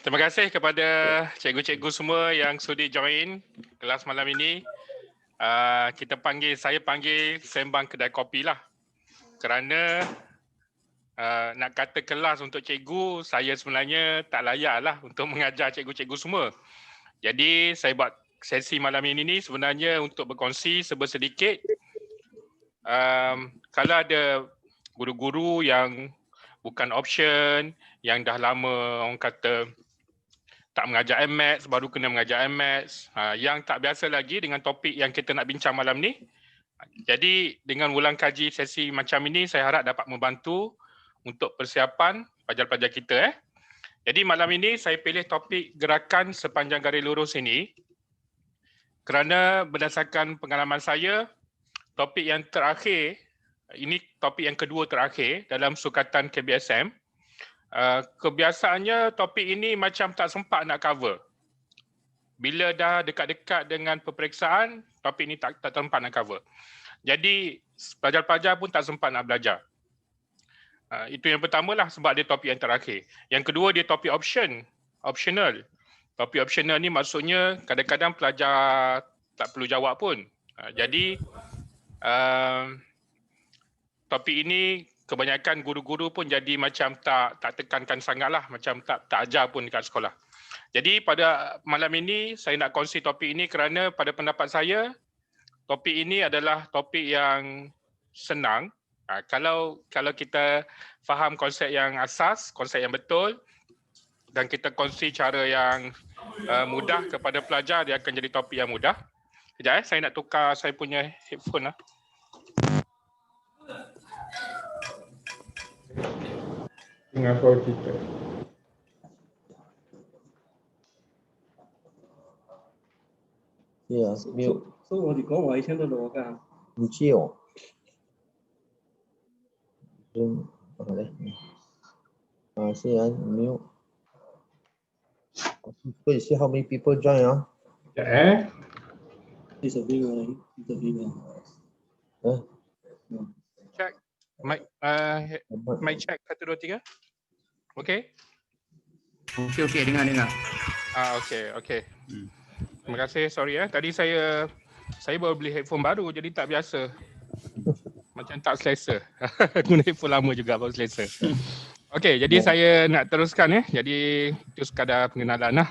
Terima kasih kepada cikgu-cikgu semua yang sudi join kelas malam ini. Saya panggil sembang kedai kopi lah. Kerana nak kata kelas untuk cikgu, saya sebenarnya tak layak lah untuk mengajar cikgu-cikgu semua. Jadi saya buat sesi malam ini ni sebenarnya untuk berkongsi sedikit. Kalau ada guru-guru yang bukan option, yang dah lama orang kata tak mengajar MATS, baru kena mengajar MATS, yang tak biasa lagi dengan topik yang kita nak bincang malam ni. Jadi dengan ulang kaji sesi macam ini, saya harap dapat membantu untuk persiapan pelajar-pelajar kita. Jadi malam ini saya pilih topik gerakan sepanjang garis lurus ini kerana berdasarkan pengalaman saya, topik yang terakhir, ini topik yang kedua terakhir dalam sukatan KBSM. Kebiasaannya topik ini macam tak sempat nak cover. Bila dah dekat-dekat dengan peperiksaan, topik ini tak sempat nak cover. Jadi pelajar-pelajar pun tak sempat nak belajar. Itu yang pertama lah sebab dia topik yang terakhir. Yang kedua dia topik optional. Topik optional ni maksudnya kadang-kadang pelajar tak perlu jawab pun. Jadi topik ini kebanyakan guru-guru pun jadi macam tak tekankan sangat lah, macam tak ajar pun dekat sekolah. Jadi pada malam ini saya nak kongsi topik ini kerana pada pendapat saya, topik ini adalah topik yang senang. Kalau kita faham konsep yang asas, konsep yang betul dan kita kongsi cara yang mudah kepada pelajar, dia akan jadi topik yang mudah. Sekejap saya nak tukar saya punya headphone lah. Singapore kita. Yes, mute. 所以我哋講話以前都攞㗎。唔知喎。好嘞。see mute. Wait, see how many people join Sekejap Interview. Check. Mic check 1, 2, 3. Okey? Okey, dengar. Okey. Terima kasih, sorry Tadi saya baru beli headphone baru jadi tak biasa. Macam tak selesa. Guna headphone lama juga baru selesa. Okey, jadi saya nak teruskan Jadi itu sekadar pengenalan lah.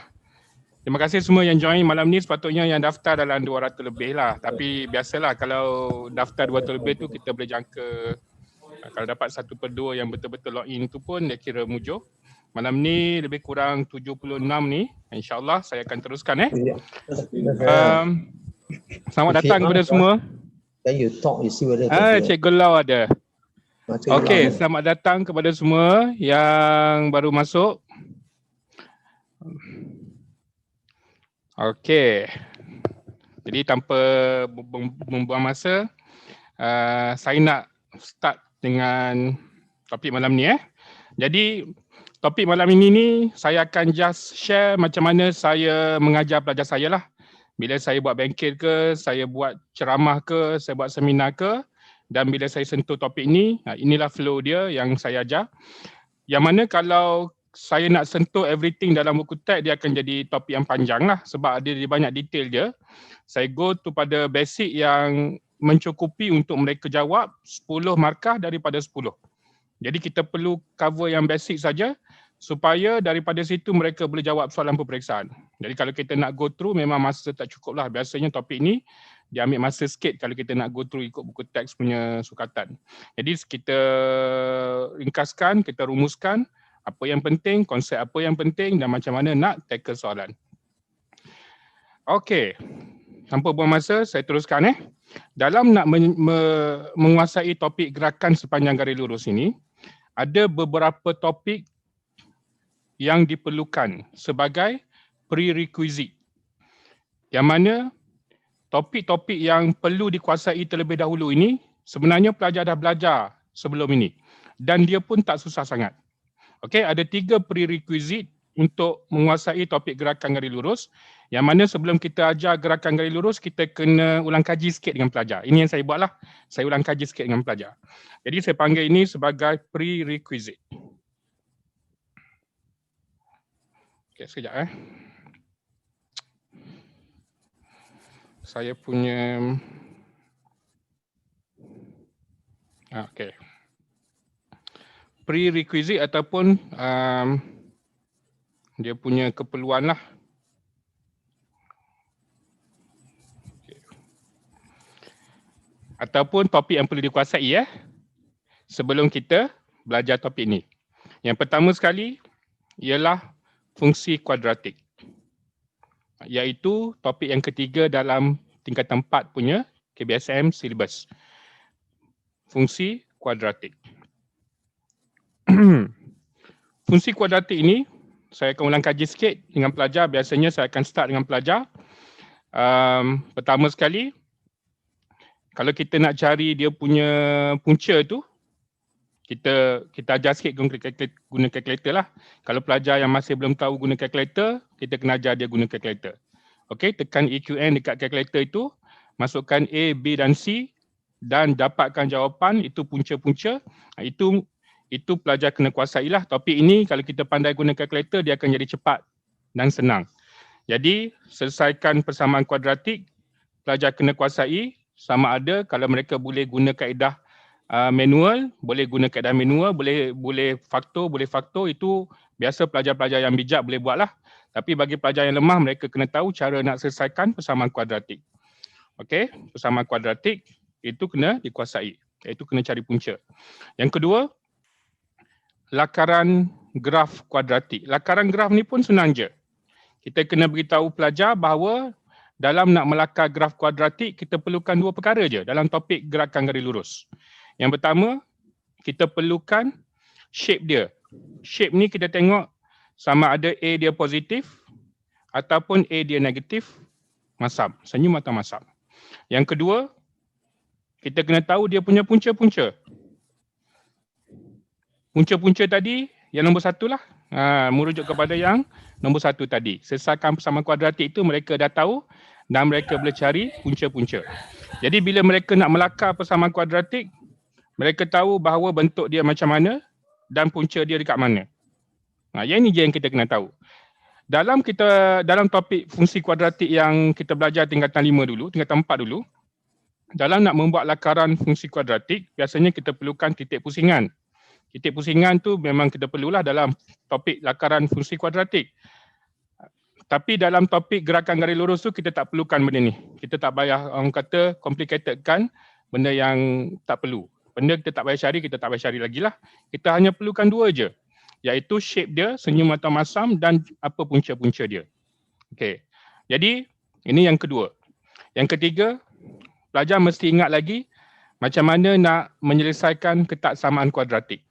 Terima kasih semua yang join malam ni. Sepatutnya yang daftar dalam 200 lebih lah. Tapi biasalah kalau daftar 200 lebih tu kita boleh jangka. Kalau dapat 1/2 yang betul-betul login tu pun dia kira mujur. Malam ni lebih kurang 76 ni. InsyaAllah saya akan teruskan Selamat datang kepada semua. Then you talk, you see whether Cikgu Lau ada. Okey, selamat datang kepada semua yang baru masuk. Okey. Jadi tanpa membuang masa, saya nak start dengan topik malam ni Jadi topik malam ini ni saya akan just share macam mana saya mengajar pelajar saya lah. Bila saya buat bengkel ke, saya buat ceramah ke, saya buat seminar ke, dan bila saya sentuh topik ni, inilah flow dia yang saya ajar. Yang mana kalau saya nak sentuh everything dalam buku teks, dia akan jadi topik yang panjang lah sebab ada banyak detail dia. Saya go to pada basic yang mencukupi untuk mereka jawab 10 markah daripada 10. Jadi kita perlu cover yang basic saja supaya daripada situ mereka boleh jawab soalan peperiksaan. Jadi kalau kita nak go through memang masa tak cukup lah. Biasanya topik ni dia ambil masa sikit kalau kita nak go through ikut buku teks punya sukatan. Jadi kita ringkaskan, kita rumuskan apa yang penting, konsep apa yang penting dan macam mana nak tackle soalan. Okey, tanpa buang masa saya teruskan Dalam nak menguasai topik gerakan sepanjang garis lurus ini, ada beberapa topik yang diperlukan sebagai prerequisite. Yang mana topik-topik yang perlu dikuasai terlebih dahulu ini sebenarnya pelajar dah belajar sebelum ini dan dia pun tak susah sangat. Okey, ada 3 prerequisite untuk menguasai topik gerakan garis lurus. Yang mana sebelum kita ajar gerakan garis lurus, kita kena ulang kaji sikit dengan pelajar. Ini yang saya buat lah. Saya ulang kaji sikit dengan pelajar. Jadi saya panggil ini sebagai prerequisite. Okay, sekejap Saya punya okay. Prerequisite ataupun dia punya keperluan lah. Ataupun topik yang perlu dikuasai sebelum kita belajar topik ni. Yang pertama sekali ialah fungsi kuadratik, iaitu topik yang ketiga dalam tingkatan 4 punya KBSM syllabus. Fungsi kuadratik. Fungsi kuadratik ini saya akan ulang kaji sikit dengan pelajar. Biasanya saya akan start dengan pelajar. Pertama sekali, kalau kita nak cari dia punya punca tu, kita ajar sikit guna kalkulator lah. Kalau pelajar yang masih belum tahu guna kalkulator, kita kena ajar dia guna kalkulator. Okey, tekan EQN dekat kalkulator itu, masukkan A, B dan C dan dapatkan jawapan, itu punca-punca. Itu pelajar kena kuasai lah. Topik ini kalau kita pandai guna kalkulator, dia akan jadi cepat dan senang. Jadi, selesaikan persamaan kuadratik, pelajar kena kuasai. Sama ada kalau mereka boleh guna kaedah manual, boleh guna kaedah manual, boleh faktor, itu biasa pelajar-pelajar yang bijak boleh buat lah. Tapi bagi pelajar yang lemah, mereka kena tahu cara nak selesaikan persamaan kuadratik. Okey, persamaan kuadratik itu kena dikuasai, iaitu kena cari punca. Yang kedua, lakaran graf kuadratik. Lakaran graf ni pun senang je. Kita kena beritahu pelajar bahawa dalam nak melakar graf kuadratik, kita perlukan dua perkara je dalam topik gerakan garis lurus. Yang pertama, kita perlukan shape dia. Shape ni kita tengok sama ada A dia positif ataupun A dia negatif, masam, senyum atau masam. Yang kedua, kita kena tahu dia punya punca-punca. Punca-punca tadi, yang nombor satu lah. Merujuk kepada yang nombor satu tadi. Selesaikan persamaan kuadratik itu mereka dah tahu dan mereka boleh cari punca-punca. Jadi bila mereka nak melakar persamaan kuadratik, mereka tahu bahawa bentuk dia macam mana dan punca dia dekat mana. Yang ini je yang kita kena tahu. Dalam topik fungsi kuadratik yang kita belajar tingkatan 5 dulu, tingkatan 4 dulu, dalam nak membuat lakaran fungsi kuadratik, biasanya kita perlukan titik pusingan. Titik pusingan tu memang kita perlulah dalam topik lakaran fungsi kuadratik. Tapi dalam topik gerakan garis lurus tu kita tak perlukan benda ni. Kita tak payah orang kata complicated kan benda yang tak perlu. Benda kita tak payah cari, kita tak payah cari lagi lah. Kita hanya perlukan dua je. Iaitu shape dia, senyum atau masam dan apa punca-punca dia. Okey. Jadi ini yang kedua. Yang ketiga, pelajar mesti ingat lagi macam mana nak menyelesaikan ketaksamaan kuadratik.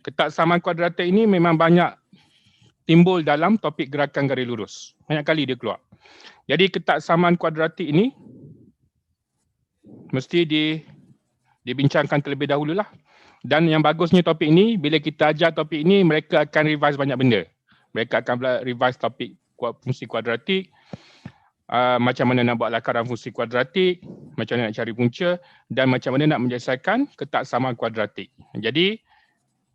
Ketaksamaan kuadratik ini memang banyak timbul dalam topik gerakan garis lurus. Banyak kali dia keluar. Jadi ketaksamaan kuadratik ini mesti dibincangkan terlebih dahululah. Dan yang bagusnya topik ini, bila kita ajar topik ini, mereka akan revise banyak benda. Mereka akan revise topik fungsi kuadratik, macam mana nak buat lakaran fungsi kuadratik, macam mana nak cari punca dan macam mana nak menyelesaikan ketaksamaan kuadratik. Jadi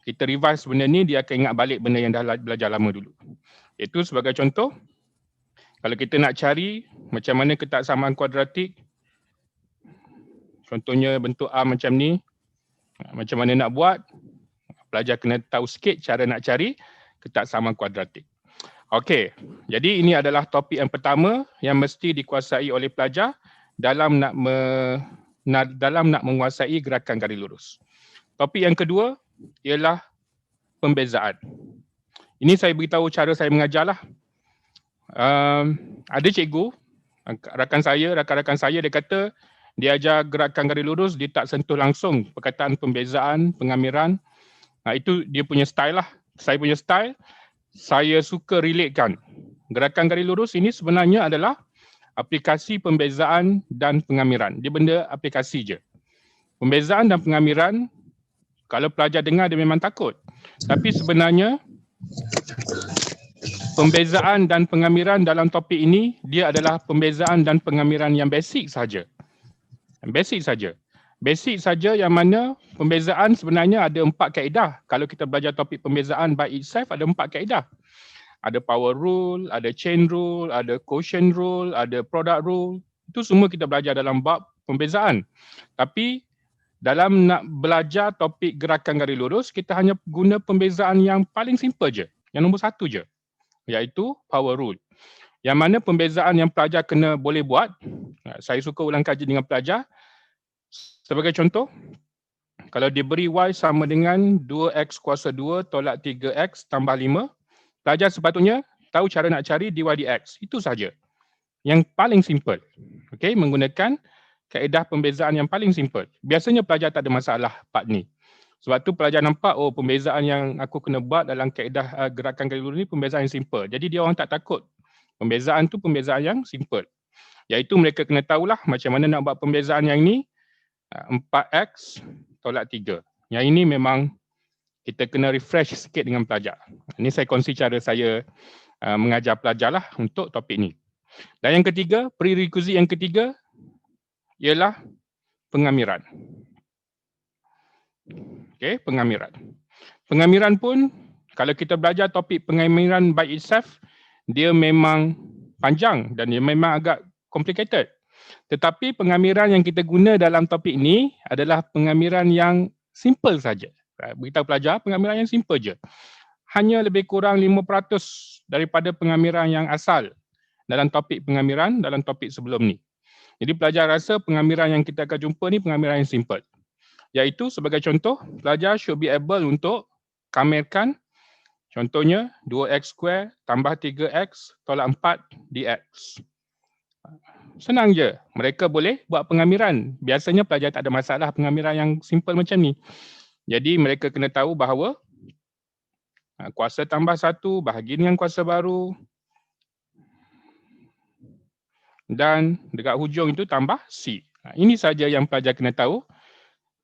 kita revise benda ni, dia akan ingat balik benda yang dah belajar lama dulu. Itu sebagai contoh, kalau kita nak cari macam mana ketaksamaan kuadratik, contohnya bentuk A macam ni, macam mana nak buat, pelajar kena tahu sikit cara nak cari ketaksamaan kuadratik. Okey, jadi ini adalah topik yang pertama yang mesti dikuasai oleh pelajar dalam nak menguasai gerakan garis lurus. Topik yang kedua ialah pembezaan. Ini saya beritahu cara saya mengajarlah. Ada cikgu, rakan-rakan saya dia kata dia ajar gerakan garis lurus, dia tak sentuh langsung perkataan pembezaan, pengamiran. Itu dia punya style lah. Saya punya style, saya suka relatekan. Gerakan garis lurus ini sebenarnya adalah aplikasi pembezaan dan pengamiran. Dia benda aplikasi je. Pembezaan dan pengamiran, kalau pelajar dengar dia memang takut. Tapi sebenarnya pembezaan dan pengamiran dalam topik ini, dia adalah pembezaan dan pengamiran yang basic saja. Basic saja. Basic saja yang mana pembezaan sebenarnya ada 4 kaedah. Kalau kita belajar topik pembezaan by itself ada 4 kaedah. Ada power rule, ada chain rule, ada quotient rule, ada product rule. Itu semua kita belajar dalam bab pembezaan. Tapi dalam nak belajar topik gerakan garis lurus, kita hanya guna pembezaan yang paling simple je. Yang nombor satu je. Iaitu power rule. Yang mana pembezaan yang pelajar kena boleh buat. Saya suka ulang kaji dengan pelajar. Sebagai contoh, kalau diberi Y sama dengan 2X kuasa 2 tolak 3X tambah 5, pelajar sepatutnya tahu cara nak cari dy dx. Itu saja. Yang paling simple. Okey, menggunakan kaedah pembezaan yang paling simple. Biasanya pelajar tak ada masalah part ni. Sebab tu pelajar nampak, oh pembezaan yang aku kena buat dalam kaedah gerakan garis lurus ni pembezaan yang simple. Jadi dia orang tak takut. Pembezaan tu pembezaan yang simple. Iaitu mereka kena tahulah macam mana nak buat pembezaan yang ni. 4x tolak 3. Yang ini memang kita kena refresh sikit dengan pelajar. Ini saya kongsi cara saya mengajar pelajar lah untuk topik ni. Dan yang ketiga, prerequisite yang ketiga ialah pengamiran. Okey, pengamiran. Pengamiran pun kalau kita belajar topik pengamiran by itself, dia memang panjang dan dia memang agak complicated. Tetapi pengamiran yang kita guna dalam topik ni adalah pengamiran yang simple saja. Beritahu pelajar pengamiran yang simple je. Hanya lebih kurang 5% daripada pengamiran yang asal dalam topik pengamiran dalam topik sebelum ni. Jadi pelajar rasa pengamiran yang kita akan jumpa ni pengamiran yang simple. Iaitu sebagai contoh, pelajar should be able untuk kamirkan contohnya 2x square tambah 3x tolak 4 dx. Senang je. Mereka boleh buat pengamiran. Biasanya pelajar tak ada masalah pengamiran yang simple macam ni. Jadi mereka kena tahu bahawa kuasa tambah 1 bahagi dengan kuasa baru. Dan dekat hujung itu tambah C. Ini saja yang pelajar kena tahu.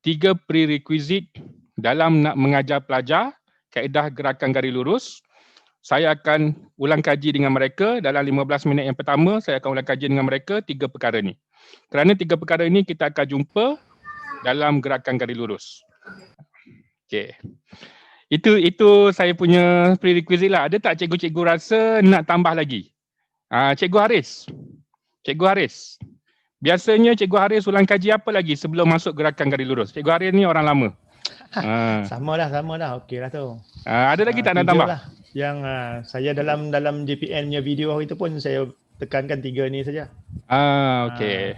3 prerequisite dalam nak mengajar pelajar kaedah gerakan garis lurus. Saya akan ulang kaji dengan mereka dalam 15 minit yang pertama. Saya akan ulang kaji dengan mereka 3 perkara ni. Kerana 3 perkara ini kita akan jumpa dalam gerakan garis lurus. Okey. Itu saya punya prerequisite lah. Ada tak cikgu-cikgu rasa nak tambah lagi? Cikgu Haris. Cikgu Haris. Biasanya Cikgu Haris ulang kaji apa lagi sebelum masuk gerakan garis lurus? Cikgu Haris ni orang lama. Sama dah. Okey lah tu. Ada lagi tak nak tambah? Lah. Yang saya dalam JPN punya video itu pun saya tekankan 3 ni saja. Okey.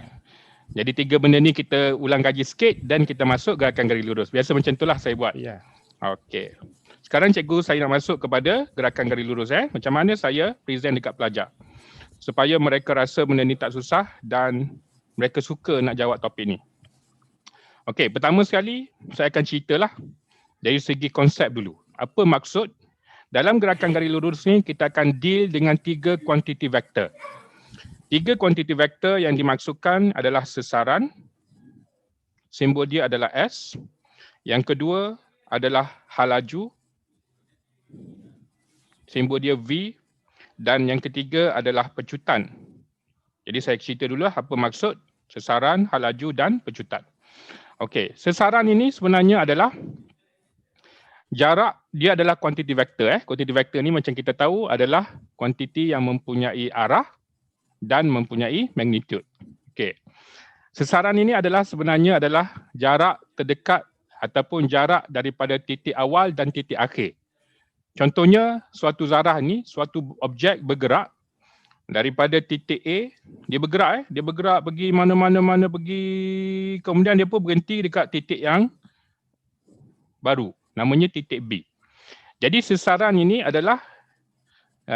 Jadi 3 benda ni kita ulang kaji sikit dan kita masuk gerakan garis lurus. Biasa macam itulah saya buat. Ya. Okey. Sekarang cikgu saya nak masuk kepada gerakan garis lurus. Macam mana saya present dekat pelajar. Supaya mereka rasa benda ni tak susah dan mereka suka nak jawab topik ni. Okey, pertama sekali saya akan ceritalah dari segi konsep dulu. Apa maksud? Dalam gerakan garis lurus ni kita akan deal dengan 3 quantity vector. 3 quantity vector yang dimaksudkan adalah sesaran. Simbol dia adalah S. Yang kedua adalah halaju. Simbol dia V. Dan yang ketiga adalah pecutan. Jadi saya cerita dulu apa maksud sesaran, halaju dan pecutan. Okey, sesaran ini sebenarnya adalah jarak, dia adalah kuantiti vektor. Kuantiti vektor ni macam kita tahu adalah kuantiti yang mempunyai arah dan mempunyai magnitude. Okey. Sesaran ini adalah sebenarnya adalah jarak terdekat ataupun jarak daripada titik awal dan titik akhir. Contohnya suatu zarah ni, suatu objek bergerak daripada titik A, dia bergerak pergi mana-mana pergi, kemudian dia pun berhenti dekat titik yang baru, namanya titik B. Jadi sesaran ini adalah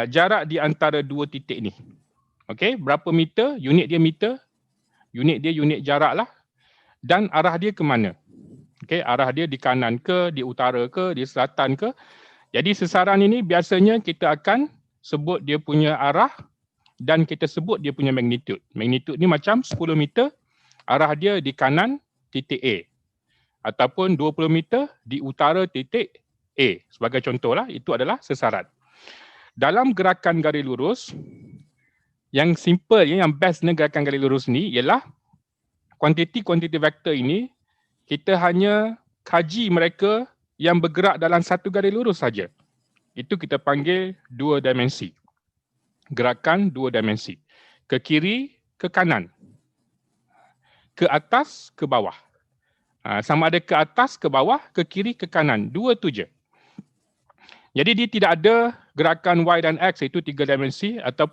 jarak di antara 2 titik ni. Okey, berapa meter? Unit dia meter. Unit dia unit jarak lah. Dan arah dia ke mana? Okey, arah dia di kanan ke, di utara ke, di selatan ke? Jadi sesaran ini biasanya kita akan sebut dia punya arah dan kita sebut dia punya magnitude. Magnitude ni macam 10 meter, arah dia di kanan titik A. Ataupun 20 meter di utara titik A. Sebagai contohlah, itu adalah sesaran. Dalam gerakan garis lurus, yang simple, yang bestnya gerakan garis lurus ni ialah kuantiti vektor ini, kita hanya kaji mereka yang bergerak dalam satu garis lurus saja. itu kita panggil dua dimensi. Gerakan dua dimensi. Ke kiri, ke kanan. Ke atas, ke bawah. Sama ada ke atas, ke bawah, ke kiri, ke kanan. Dua tu je. Jadi dia tidak ada gerakan Y dan X, iaitu 3 dimensi, atau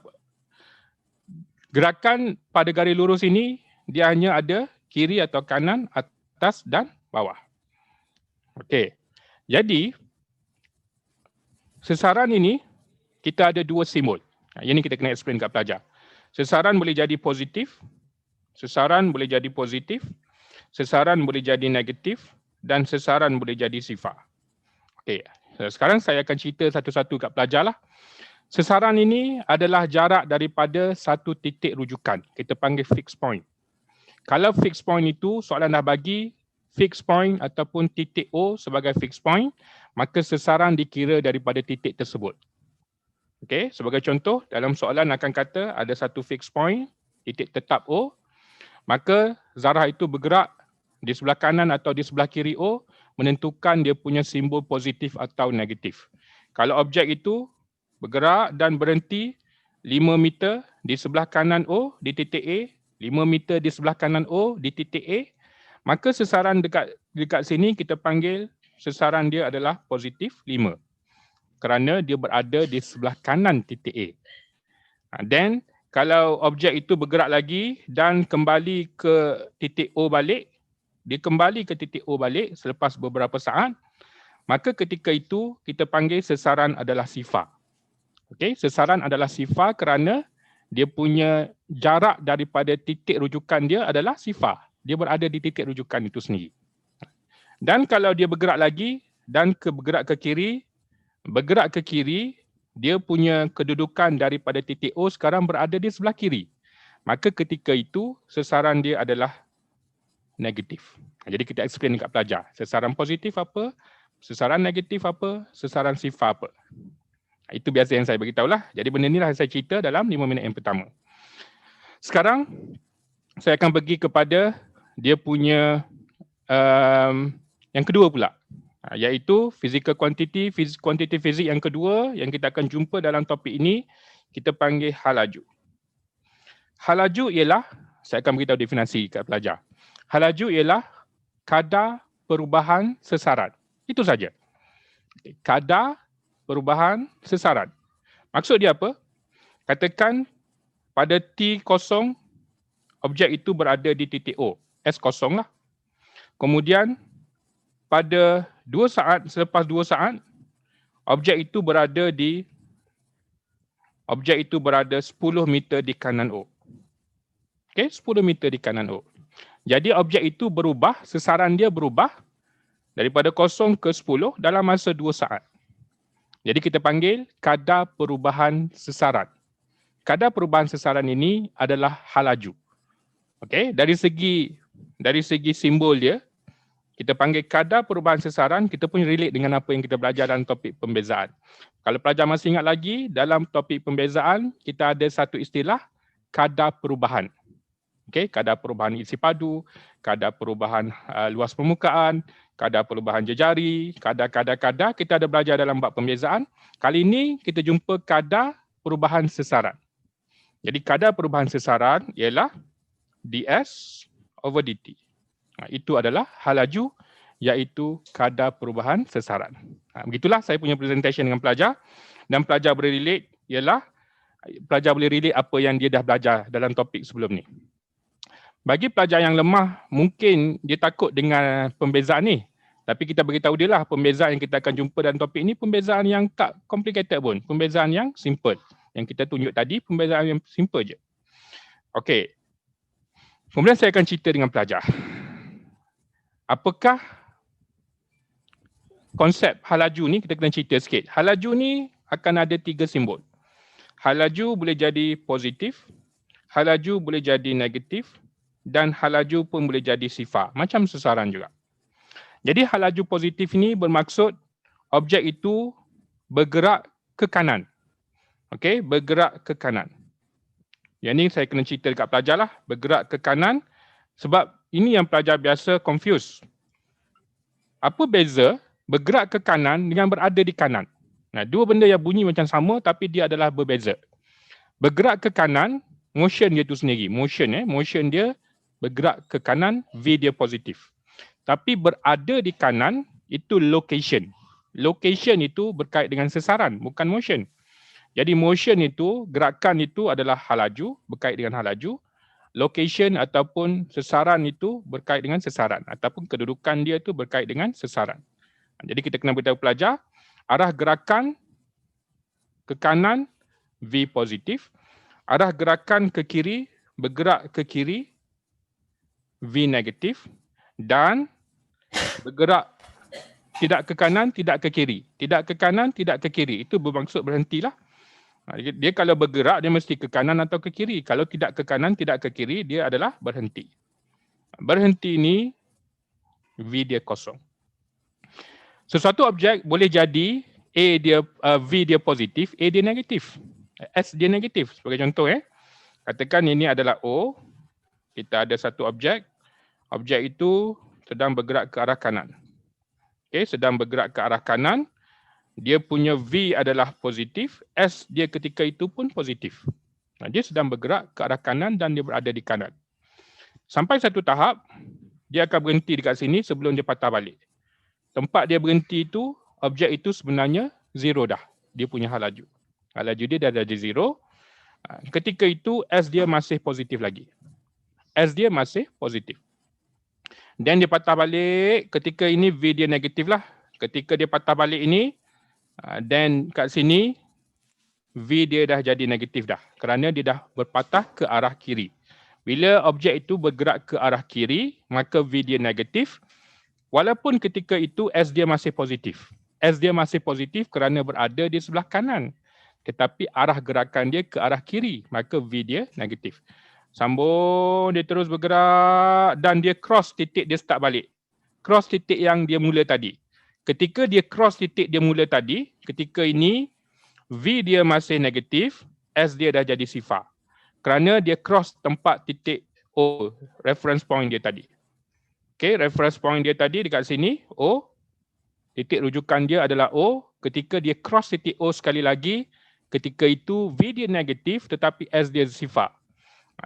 gerakan pada garis lurus ini dia hanya ada kiri atau kanan, atas dan bawah. Okey. Jadi sesaran ini kita ada dua simbol. Yang ini kita kena explain kat pelajar. Sesaran boleh jadi positif, sesaran boleh jadi positif, sesaran boleh jadi negatif dan sesaran boleh jadi sifar. Okey. Sekarang saya akan cerita satu-satu kat pelajar lah. Sesaran ini adalah jarak daripada satu titik rujukan. Kita panggil fixed point. Kalau fixed point itu, soalan dah bagi fixed point ataupun titik O sebagai fixed point, maka sesaran dikira daripada titik tersebut. Okey, sebagai contoh, dalam soalan akan kata ada satu fixed point, titik tetap O, maka zarah itu bergerak di sebelah kanan atau di sebelah kiri O, menentukan dia punya simbol positif atau negatif. Kalau objek itu bergerak dan berhenti 5 meter di sebelah kanan O di titik A, 5 meter di sebelah kanan O di titik A, maka sesaran dekat sini kita panggil sesaran dia adalah positif 5. Kerana dia berada di sebelah kanan titik A. Then kalau objek itu bergerak lagi dan kembali ke titik O balik, dia kembali ke titik O balik selepas beberapa saat, maka ketika itu kita panggil sesaran adalah sifar. Okey, sesaran adalah sifar kerana dia punya jarak daripada titik rujukan dia adalah sifar. Dia berada di titik rujukan itu sendiri. Dan kalau dia bergerak lagi dan bergerak ke kiri, dia punya kedudukan daripada titik O sekarang berada di sebelah kiri. Maka ketika itu sesaran dia adalah negatif. Jadi kita explain dekat pelajar. Sesaran positif apa, sesaran negatif apa, sesaran sifar apa. Itu biasa yang saya beritahu lah. Jadi benda ni lah saya cerita dalam 5 minit yang pertama. Sekarang saya akan pergi kepada dia punya yang kedua pula. Iaitu physical quantity, quantity fizik yang kedua yang kita akan jumpa dalam topik ini, kita panggil hal laju. Hal laju ialah, saya akan beritahu definisi kat pelajar. Hal laju ialah kadar perubahan sesaran. Itu saja. Kadar perubahan sesaran. Maksud dia apa? Katakan pada T kosong, objek itu berada di titik O. S kosong lah. Kemudian pada 2 saat, selepas 2 saat, objek itu berada 10 meter di kanan O. Okey, 10 meter di kanan O. Jadi objek itu berubah, sesaran dia berubah daripada 0 ke 10 dalam masa 2 saat. Jadi kita panggil kadar perubahan sesaran. Kadar perubahan sesaran ini adalah hal laju. Okey, dari segi simbol dia, kita panggil kadar perubahan sesaran, kita pun relate dengan apa yang kita belajar dalam topik pembezaan. Kalau pelajar masih ingat lagi, dalam topik pembezaan, kita ada satu istilah kadar perubahan. Okey, kadar perubahan isi padu, kadar perubahan luas permukaan, kadar perubahan jejari, kadar-kadar kita ada belajar dalam bab pembezaan. Kali ini kita jumpa kadar perubahan sesaran. Jadi kadar perubahan sesaran ialah ds over dt. Itu adalah hal laju, iaitu kadar perubahan sesaran. Begitulah saya punya presentation dengan pelajar, dan pelajar boleh relate ialah pelajar boleh relate apa yang dia dah belajar dalam topik sebelum ni. Bagi pelajar yang lemah, mungkin dia takut dengan pembezaan ni. Tapi kita beritahu dia lah, pembezaan yang kita akan jumpa dalam topik ni, pembezaan yang tak complicated pun. Pembezaan yang simple. Yang kita tunjuk tadi, pembezaan yang simple je. Okey. Kemudian saya akan cerita dengan pelajar. Apakah konsep hal laju ni, kita kena cerita sikit. Hal laju ni akan ada 3 simbol. Hal laju boleh jadi positif, hal laju boleh jadi negatif, dan hal laju pun boleh jadi sifar. Macam sesaran juga. Jadi hal laju positif ni bermaksud objek itu bergerak ke kanan. Okey, bergerak ke kanan. Yang ni saya kena cerita dekat pelajar lah, bergerak ke kanan, sebab ini yang pelajar biasa confuse. Apa beza bergerak ke kanan dengan berada di kanan? Nah, dua benda yang bunyi macam sama tapi dia adalah berbeza. Bergerak ke kanan, motion dia tu sendiri. Motion dia bergerak ke kanan, V dia positif. Tapi berada di kanan, itu location. Location itu berkait dengan sesaran, bukan motion. Jadi motion itu, gerakan itu adalah hal laju, berkait dengan hal laju. Location ataupun sesaran itu berkait dengan sesaran. Ataupun kedudukan dia itu berkait dengan sesaran. Jadi kita kena beritahu pelajar, arah gerakan ke kanan, V positif. Arah gerakan ke kiri, bergerak ke kiri, V negatif. Dan bergerak tidak ke kanan, tidak ke kiri. Tidak ke kanan, tidak ke kiri. Itu bermaksud berhentilah. Dia kalau bergerak, dia mesti ke kanan atau ke kiri. Kalau tidak ke kanan, tidak ke kiri, dia adalah berhenti. Berhenti ini, V dia kosong. Sesuatu objek boleh jadi V dia positif, A dia negatif. S dia negatif. Sebagai contoh, katakan ini adalah O. Kita ada satu objek. Objek itu sedang bergerak ke arah kanan. Sedang bergerak ke arah kanan. Dia punya V adalah positif, S dia ketika itu pun positif. Dia sedang bergerak ke arah kanan dan dia berada di kanan. Sampai satu tahap, dia akan berhenti dekat sini sebelum dia patah balik. Tempat dia berhenti itu, objek itu sebenarnya zero dah. Dia punya hal laju. Hal laju dia dah ada di zero. Ketika itu, S dia masih positif lagi. S dia masih positif. Dan dia patah balik, ketika ini V dia negatif lah. Ketika dia patah balik ini, dan kat sini V dia dah jadi negatif dah kerana dia dah berpatah ke arah kiri. Bila objek itu bergerak ke arah kiri, maka V dia negatif walaupun ketika itu S dia masih positif. S dia masih positif kerana berada di sebelah kanan. Tetapi arah gerakan dia ke arah kiri, maka V dia negatif. Sambung, dia terus bergerak dan dia cross titik dia start balik. Cross titik yang dia mula tadi. Ketika dia cross titik dia mula tadi, ketika ini V dia masih negatif, S dia dah jadi sifar. Kerana dia cross tempat titik O, reference point dia tadi. Reference point dia tadi dekat sini, O. Titik rujukan dia adalah O. Ketika dia cross titik O sekali lagi, ketika itu V dia negatif tetapi S dia sifar.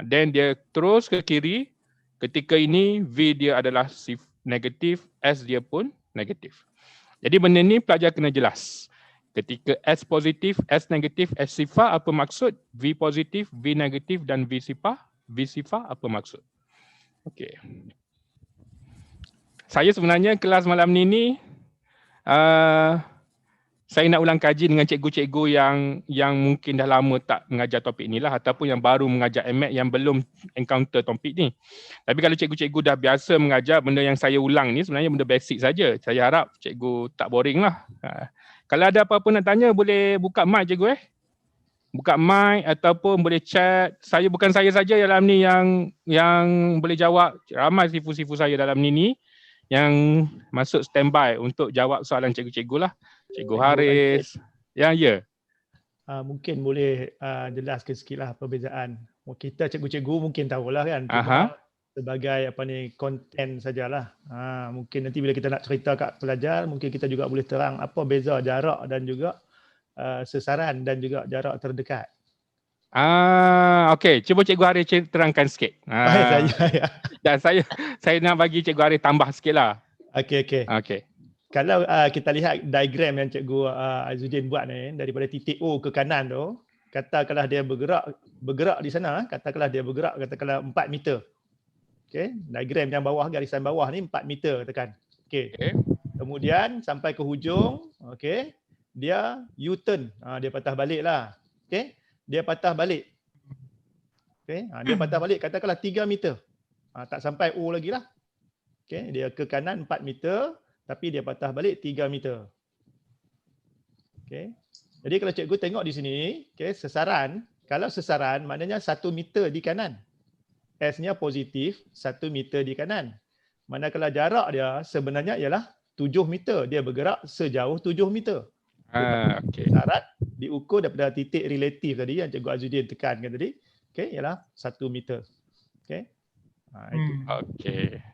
Dan dia terus ke kiri, ketika ini V dia adalah negatif, S dia pun negatif. Jadi benda ni pelajar kena jelas. Ketika S positif, S negatif, S sifar apa maksud? V positif, V negatif dan V sifar apa maksud? Okey. Saya sebenarnya kelas malam ni saya nak ulang kaji dengan cikgu-cikgu yang mungkin dah lama tak mengajar topik ni lah ataupun yang baru mengajar MAT yang belum encounter topik ni. Tapi kalau cikgu-cikgu dah biasa mengajar benda yang saya ulang ni sebenarnya benda basic saja. Saya harap cikgu tak boring lah. Kalau ada apa-apa nak tanya boleh buka mic cikgu Buka mic ataupun boleh chat. Bukan saya saja dalam ni yang boleh jawab. Ramai sifu-sifu saya dalam ni yang masuk standby untuk jawab soalan cikgu-cikgu lah. Cikgu Haris. Ya. Mungkin boleh jelaskan sikit lah perbezaan. Kita cikgu-cikgu mungkin tahulah kan. Sebagai konten sajalah. Mungkin nanti bila kita nak cerita kat pelajar, mungkin kita juga boleh terang apa beza jarak dan juga sesaran dan juga jarak terdekat. Okey. Cuba Cikgu Haris terangkan sikit. Dan saya nak bagi Cikgu Haris tambah sikit lah. Okey. Kalau kita lihat diagram yang Cikgu Azuddin buat ni, daripada titik O ke kanan tu, katakanlah dia bergerak di sana, katakanlah 4 meter. Okey, diagram yang bawah, garisan bawah ni 4 meter tekan. Okey. Kemudian sampai ke hujung, okey, dia U-turn. Dia patah balik lah. Okey, dia patah balik. Okey, dia patah balik katakanlah 3 meter. Tak sampai O lagi lah. Okey, dia ke kanan 4 meter. Tapi dia patah balik 3 meter. Okay. Jadi kalau cikgu tengok di sini, sesaran, kalau sesaran maknanya 1 meter di kanan. S-nya positif, 1 meter di kanan. Manakala jarak dia sebenarnya ialah 7 meter. Dia bergerak sejauh 7 meter. Syarat diukur daripada titik relatif tadi yang Cikgu Azuddin tekankan tadi, ialah 1 meter. Okay.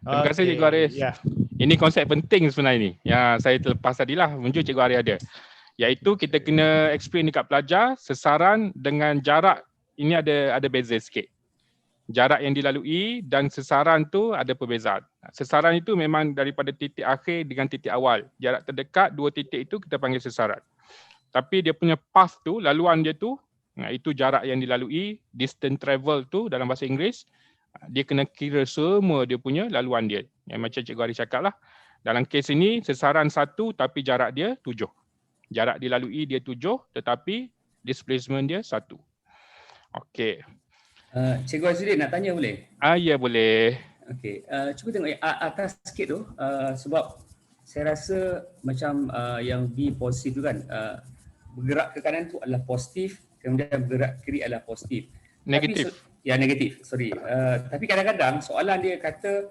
Terima kasih Cikgu Haris. Ini konsep penting sebenarnya ni. Yang saya terlepas tadilah muncul Cikgu Haris ada. Iaitu kita kena explain dekat pelajar sesaran dengan jarak ini ada beza sikit. Jarak yang dilalui dan sesaran tu ada perbezaan. Sesaran itu memang daripada titik akhir dengan titik awal. Jarak terdekat dua titik itu kita panggil sesaran. Tapi dia punya path tu, laluan dia tu, itu jarak yang dilalui, distance travel tu dalam bahasa Inggeris, dia kena kira semua dia punya laluan dia. Yang macam Cikgu Ari cakap lah. Dalam kes ini sesaran 1 tapi jarak dia 7. Jarak dilalui dia 7 tetapi displacement dia 1. Okey. Cikgu Azudin nak tanya boleh? Ya boleh. Okey, cuba tengok yang atas sikit tu, sebab saya rasa macam yang B positif tu kan, bergerak ke kanan tu adalah positif, kemudian bergerak kiri adalah positif. Negatif. Tapi, negatif, sorry. Tapi kadang-kadang soalan dia kata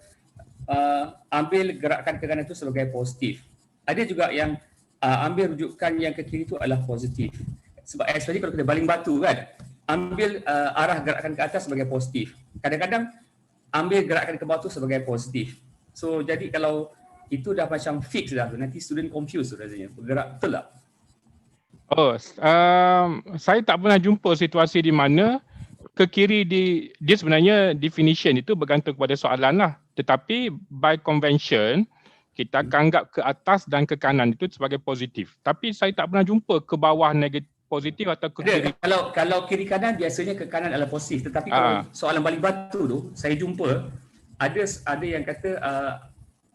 ambil gerakan ke kanan tu sebagai positif. Ada juga yang ambil rujukan yang ke kiri tu adalah positif. Sebab especially kalau kita baling batu kan, ambil arah gerakan ke atas sebagai positif. Kadang-kadang ambil gerakan ke bawah tu sebagai positif. So jadi kalau itu dah macam fix dah tu, nanti student confused tu rasanya. Bergerak betul tak? Saya tak pernah jumpa situasi di mana ke kiri dia sebenarnya definition itu bergantung kepada soalan lah. Tetapi by convention kita akan anggap ke atas dan ke kanan itu sebagai positif. Tapi saya tak pernah jumpa ke bawah negatif positif atau ke kiri. Kalau kiri kanan biasanya ke kanan adalah positif. Tetapi kalau soalan baling batu tu saya jumpa ada yang kata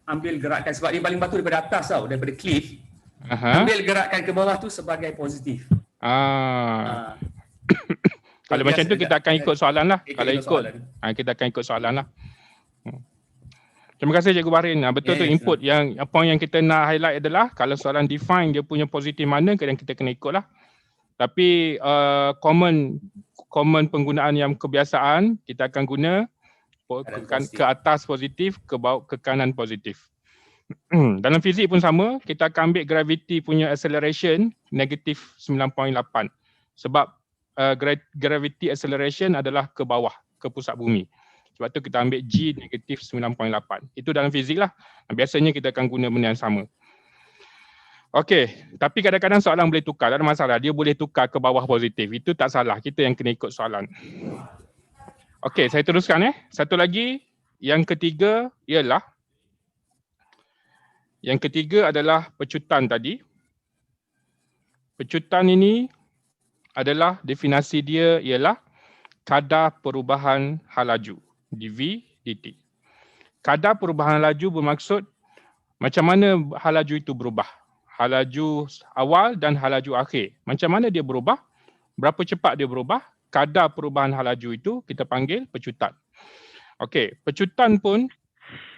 ambil gerakan sebab dia baling batu daripada atas tau, daripada cliff. Ambil gerakan ke bawah tu sebagai positif. Kalau macam tu kita akan ikut soalan lah. Kalau ikut kita akan ikut soalan lah. Terima kasih Cikgu Bahrin. Betul tu input yang point yang kita nak highlight adalah kalau soalan define dia punya positif mana, kadang kita kena ikut lah. Tapi common penggunaan yang kebiasaan kita akan guna ke atas positif, ke bawah ke kanan positif. Dalam fizik pun sama, kita akan ambil gravity punya acceleration negatif 9.8 sebab gravity acceleration adalah ke bawah, ke pusat bumi. Sebab tu kita ambil G negatif 9.8. Itu dalam fizik lah. Biasanya kita akan guna benda yang sama. Okey, tapi kadang-kadang soalan boleh tukar, tak ada masalah. Dia boleh tukar ke bawah positif. Itu tak salah, kita yang kena ikut soalan. Okey, saya teruskan Satu lagi, yang ketiga adalah pecutan tadi. Pecutan ini adalah definisi dia ialah kadar perubahan hal laju, dV dt. Kadar perubahan laju bermaksud macam mana hal laju itu berubah. Hal laju awal dan hal laju akhir. Macam mana dia berubah? Berapa cepat dia berubah? Kadar perubahan hal laju itu kita panggil pecutan. Okey, pecutan pun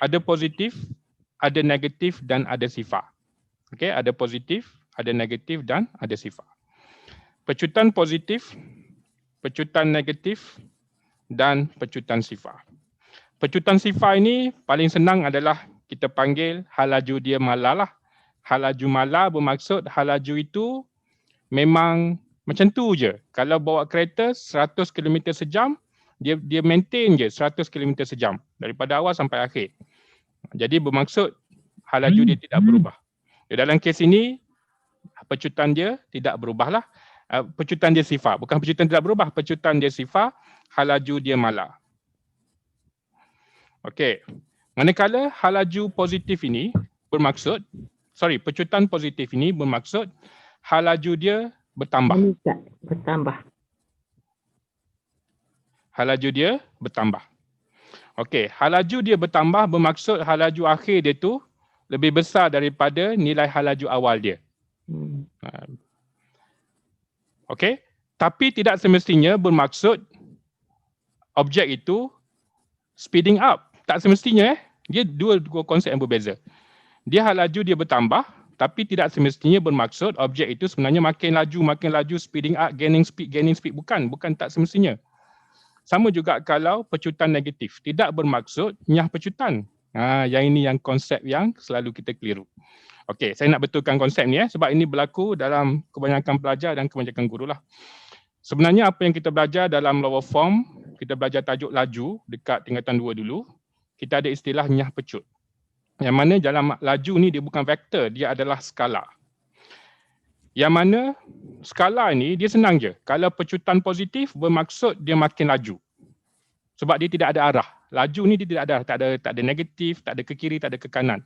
ada positif, ada negatif dan ada sifar. Okey, ada positif, ada negatif dan ada sifar. Pecutan positif, pecutan negatif dan pecutan sifar. Pecutan sifar ini paling senang adalah kita panggil hal laju dia malah lah. Hal laju malah bermaksud hal laju itu memang macam tu je. Kalau bawa kereta 100 km sejam, dia maintain je 100 km sejam daripada awal sampai akhir. Jadi bermaksud hal laju dia tidak berubah. Dalam kes ini pecutan dia tidak berubah lah. Pecutan dia sifar. Bukan pecutan tidak berubah, pecutan dia sifar, hal laju dia malah. Okey. Manakala hal laju positif ini bermaksud, pecutan positif ini bermaksud hal laju dia bertambah. Bertambah. Hal laju dia bertambah. Okey, hal laju dia bertambah bermaksud hal laju akhir dia tu lebih besar daripada nilai hal laju awal dia. Okey, tapi tidak semestinya bermaksud objek itu speeding up. Tak semestinya Dia dua konsep yang berbeza. Dia hal laju dia bertambah, tapi tidak semestinya bermaksud objek itu sebenarnya makin laju, speeding up, gaining speed. Bukan tak semestinya. Sama juga kalau pecutan negatif. Tidak bermaksud nyah pecutan. Yang ini yang konsep yang selalu kita keliru. Okey, saya nak betulkan konsep ni sebab ini berlaku dalam kebanyakan pelajar dan kebanyakan guru lah. Sebenarnya apa yang kita belajar dalam lower form, kita belajar tajuk laju dekat tingkatan 2 dulu. Kita ada istilah nyah pecut. Yang mana dalam laju ni dia bukan vektor, dia adalah skala. Yang mana skala ni dia senang je. Kalau pecutan positif bermaksud dia makin laju. Sebab dia tidak ada arah. Laju ni dia tidak ada, tak ada negatif, tak ada ke kiri, tak ada ke kanan.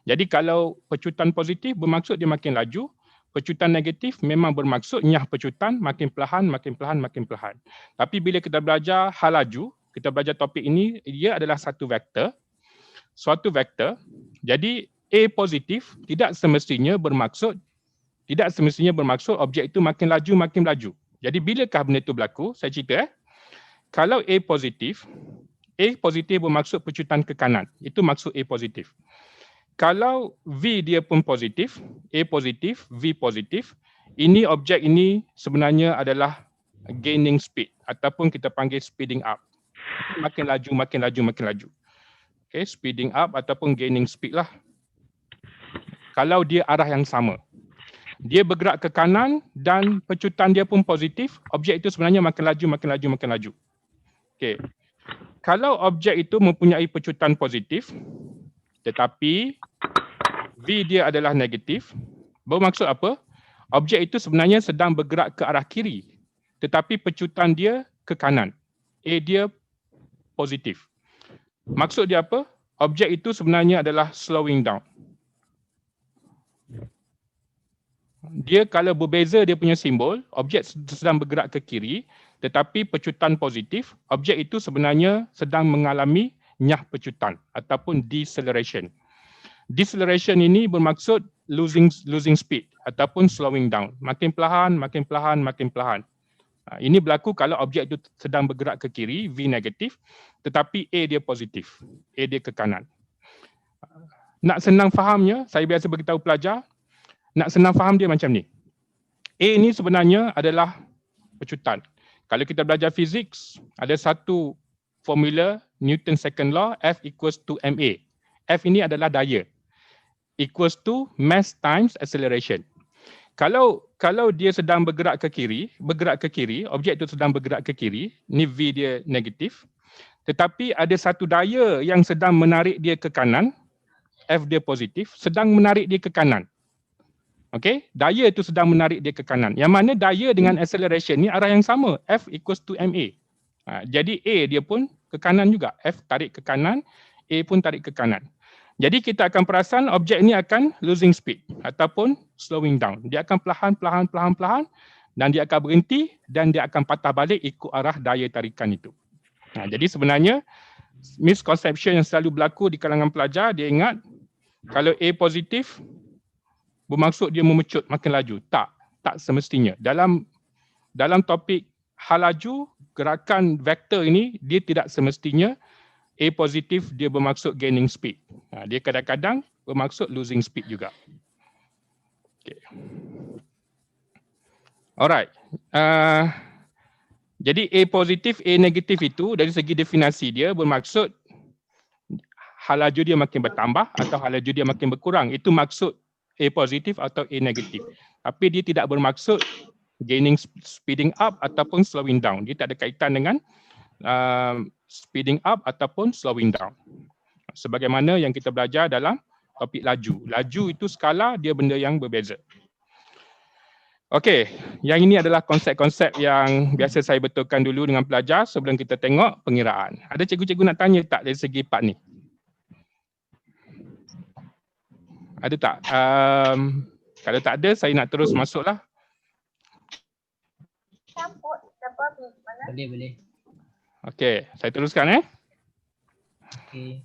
Jadi kalau pecutan positif bermaksud dia makin laju, pecutan negatif memang bermaksud nyah pecutan makin perlahan, makin perlahan, makin perlahan. Tapi bila kita belajar hal laju, kita belajar topik ini, dia adalah satu vektor. Suatu vektor. Jadi A positif tidak semestinya bermaksud objek itu makin laju. Jadi bilakah benda itu berlaku? Saya cerita. Kalau A positif bermaksud pecutan ke kanan. Itu maksud A positif. Kalau V dia pun positif, A positif, V positif, ini objek ini sebenarnya adalah gaining speed ataupun kita panggil speeding up. Makin laju. Okay, speeding up ataupun gaining speed lah. Kalau dia arah yang sama. Dia bergerak ke kanan dan pecutan dia pun positif, objek itu sebenarnya makin laju. Okay. Kalau objek itu mempunyai pecutan positif, tetapi V dia adalah negatif, bermaksud apa? Objek itu sebenarnya sedang bergerak ke arah kiri, tetapi pecutan dia ke kanan. A dia positif. Maksud dia apa? Objek itu sebenarnya adalah slowing down. Dia kalau berbeza dia punya simbol, objek sedang bergerak ke kiri, tetapi pecutan positif, objek itu sebenarnya sedang mengalami nyah pecutan ataupun deceleration. Deceleration ini bermaksud losing speed ataupun slowing down. Makin perlahan. Ini berlaku kalau objek itu sedang bergerak ke kiri, V negatif, tetapi A dia positif. A dia ke kanan. Nak senang fahamnya, saya biasa beritahu pelajar, nak senang faham dia macam ni. A ni sebenarnya adalah pecutan. Kalau kita belajar fizik, ada satu formula Newton second law, F equals to ma. F ini adalah daya. Equals to mass times acceleration. Kalau dia sedang bergerak ke kiri, objek itu sedang bergerak ke kiri, ni V dia negatif. Tetapi ada satu daya yang sedang menarik dia ke kanan, F dia positif, sedang menarik dia ke kanan. Okey, daya itu sedang menarik dia ke kanan. Yang mana daya dengan acceleration ni arah yang sama, F equals to ma. Jadi A dia pun ke kanan juga. F tarik ke kanan, A pun tarik ke kanan. Jadi kita akan perasan objek ini akan losing speed ataupun slowing down. Dia akan perlahan dan dia akan berhenti dan dia akan patah balik ikut arah daya tarikan itu. Jadi sebenarnya misconception yang selalu berlaku di kalangan pelajar, dia ingat kalau A positif bermaksud dia memecut makin laju. Tak semestinya. Dalam topik hal laju, gerakan vektor ini dia tidak semestinya A positif dia bermaksud gaining speed. Dia kadang-kadang bermaksud losing speed juga. Okay. Alright. Jadi A positif, A negatif itu dari segi definisi dia bermaksud hal laju dia makin bertambah atau hal laju dia makin berkurang. Itu maksud A positif atau A negatif. Tapi dia tidak bermaksud speeding up ataupun slowing down. Dia tak ada kaitan dengan speeding up ataupun slowing down. Sebagaimana yang kita belajar dalam topik laju. Laju itu skala, dia benda yang berbeza. Okey, yang ini adalah konsep-konsep yang biasa saya betulkan dulu dengan pelajar sebelum kita tengok pengiraan. Ada cikgu-cikgu nak tanya tak dari segi part ni? Ada tak? Kalau tak ada, saya nak terus masuklah. Boleh. Okey, saya teruskan Okey.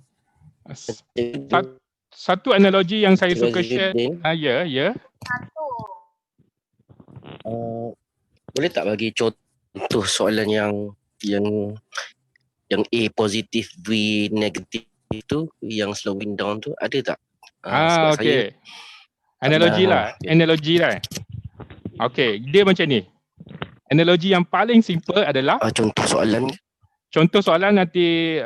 Satu analogi yang saya suka share. Ya. Boleh tak bagi contoh soalan yang A positif, V negatif itu, yang slowing down tu ada tak? Okey. Analogi lah. Okey, dia macam ni. Analogi yang paling simple adalah contoh soalan. Contoh soalan nanti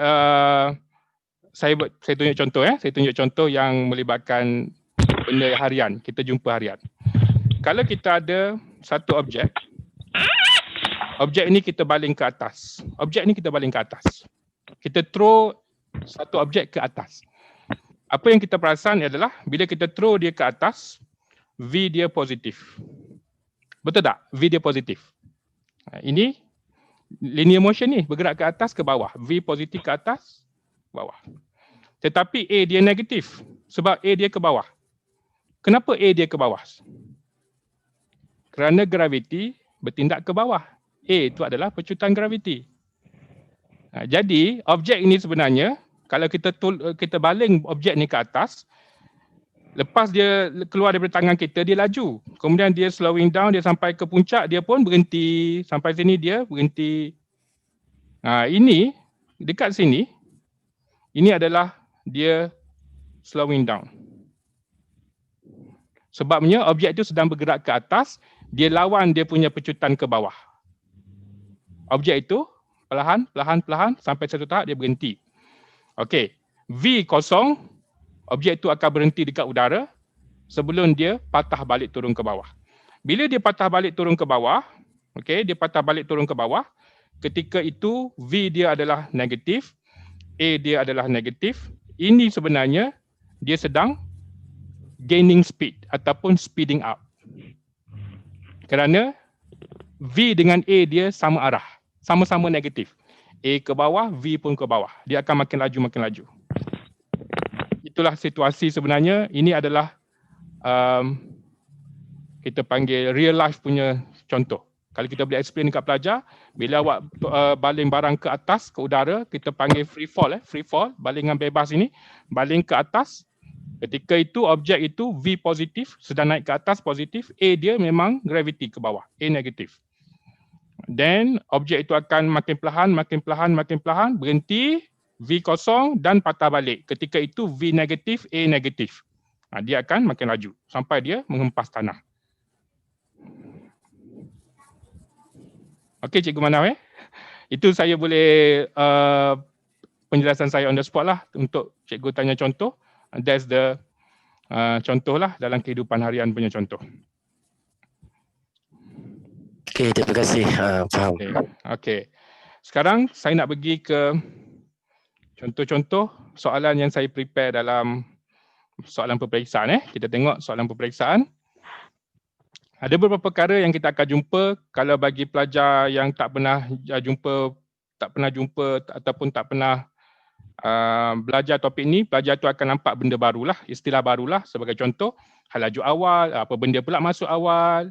saya tunjuk contoh Saya tunjuk contoh yang melibatkan benda harian. Kita jumpa harian. Kalau kita ada satu objek. Objek ini kita baling ke atas. Kita throw satu objek ke atas. Apa yang kita perasan adalah bila kita throw dia ke atas, V dia positif. Betul tak? V dia positif. Ini linear motion ni bergerak ke atas ke bawah. V positif ke atas, bawah. Tetapi A dia negatif sebab A dia ke bawah. Kenapa A dia ke bawah? Kerana graviti bertindak ke bawah. A itu adalah pecutan graviti. Jadi objek ini sebenarnya kalau kita baling objek ni ke atas, lepas dia keluar daripada tangan kita, dia laju. Kemudian dia slowing down, dia sampai ke puncak, dia pun berhenti. Sampai sini dia berhenti. Ini dekat sini, ini adalah dia slowing down. Sebabnya objek itu sedang bergerak ke atas, dia lawan dia punya pecutan ke bawah. Objek itu perlahan sampai satu tahap dia berhenti. Okey, V kosong, objek itu akan berhenti dekat udara sebelum dia patah balik turun ke bawah. Bila dia patah balik turun ke bawah, okey, dia patah balik turun ke bawah, ketika itu V dia adalah negatif, A dia adalah negatif. Ini sebenarnya dia sedang gaining speed ataupun speeding up. Kerana V dengan A dia sama arah, sama-sama negatif. A ke bawah, V pun ke bawah. Dia akan makin laju. Itulah situasi sebenarnya. Ini adalah kita panggil real life punya contoh. Kalau kita boleh explain dekat pelajar, bila awak baling barang ke atas, ke udara, kita panggil free fall. Free fall, balingan bebas ini, baling ke atas. Ketika itu objek itu V positif, sedang naik ke atas positif, A dia memang gravity ke bawah, A negatif. Then objek itu akan makin perlahan, berhenti, V kosong dan patah balik. Ketika itu V negatif, A negatif. Dia akan makin laju sampai dia menghempas tanah. Okey Cikgu Manaw Itu saya boleh penjelasan saya on the spot lah untuk cikgu tanya contoh. That's the contoh lah dalam kehidupan harian punya contoh. Okey, terima kasih. Faham. Okey. Sekarang saya nak pergi ke contoh-contoh soalan yang saya prepare dalam soalan peperiksaan. Kita tengok soalan peperiksaan. Ada beberapa perkara yang kita akan jumpa kalau bagi pelajar yang tak pernah jumpa ataupun tak pernah belajar topik ni, pelajar tu akan nampak benda barulah, istilah barulah. Sebagai contoh, halaju awal, apa benda pula masuk awal.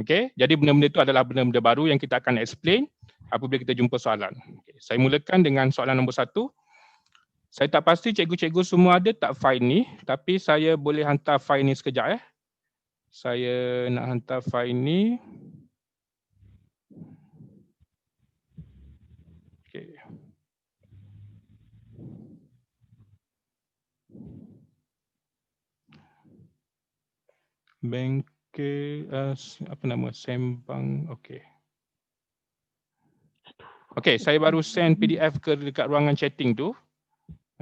Okey, jadi benda-benda itu adalah benda-benda baru yang kita akan explain apabila kita jumpa soalan. Okay. Saya mulakan dengan soalan nombor 1. Saya tak pasti cikgu-cikgu semua ada tak file ni, tapi saya boleh hantar file ni sekejap. Saya nak hantar file ni. Okey. Bengkel apa nama, Sembang. Okey. Okey, saya baru send PDF ke dekat ruangan chatting tu.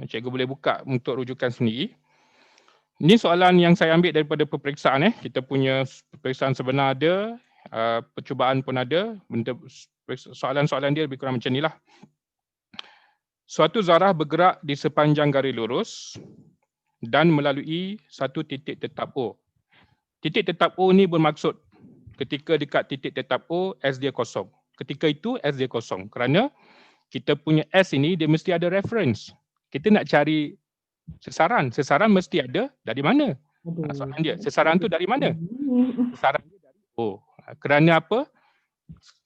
Cikgu boleh buka untuk rujukan sendiri. Ini soalan yang saya ambil daripada peperiksaan. Kita punya peperiksaan sebenar ada, percubaan pun ada. Soalan-soalan dia lebih kurang macam inilah. Suatu zarah bergerak di sepanjang garis lurus dan melalui satu titik tetap O. Titik tetap O ni bermaksud ketika dekat titik tetap O, S dia kosong. Ketika itu S dia kosong. Kerana kita punya S ini dia mesti ada reference. Kita nak cari sesaran. Sesaran mesti ada dari mana? Soalan dia. Sesaran tu dari mana? Sesaran dia dari O. Kerana apa?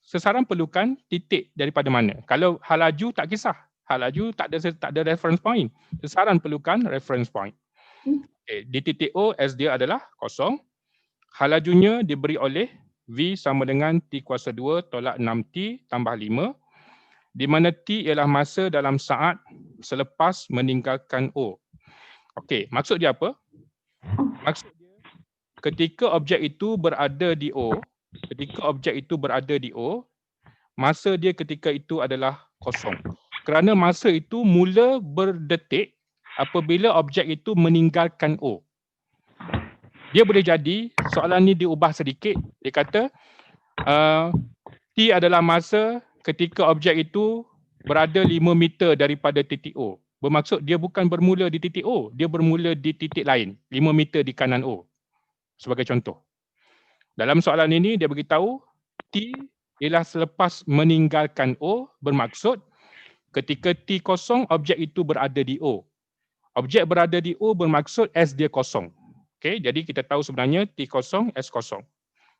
Sesaran perlukan titik daripada mana? Kalau hal laju tak kisah. Hal laju tak ada reference point. Sesaran perlukan reference point. Okay. Di titik O, S dia adalah kosong. Hal lajunya diberi oleh V sama dengan T kuasa 2 tolak 6T tambah 5, di mana T ialah masa dalam saat selepas meninggalkan O. Okey, maksud dia apa? Maksud dia ketika objek itu berada di O, masa dia ketika itu adalah kosong. Kerana masa itu mula berdetik apabila objek itu meninggalkan O. Dia boleh jadi, soalan ni diubah sedikit. Dia kata, T adalah masa ketika objek itu berada 5 meter daripada titik O. Bermaksud dia bukan bermula di titik O, dia bermula di titik lain, 5 meter di kanan O. Sebagai contoh. Dalam soalan ini dia beritahu T ialah selepas meninggalkan O, bermaksud ketika T kosong, objek itu berada di O. Objek berada di O bermaksud S dia kosong. Okey, jadi kita tahu sebenarnya T kosong, S kosong.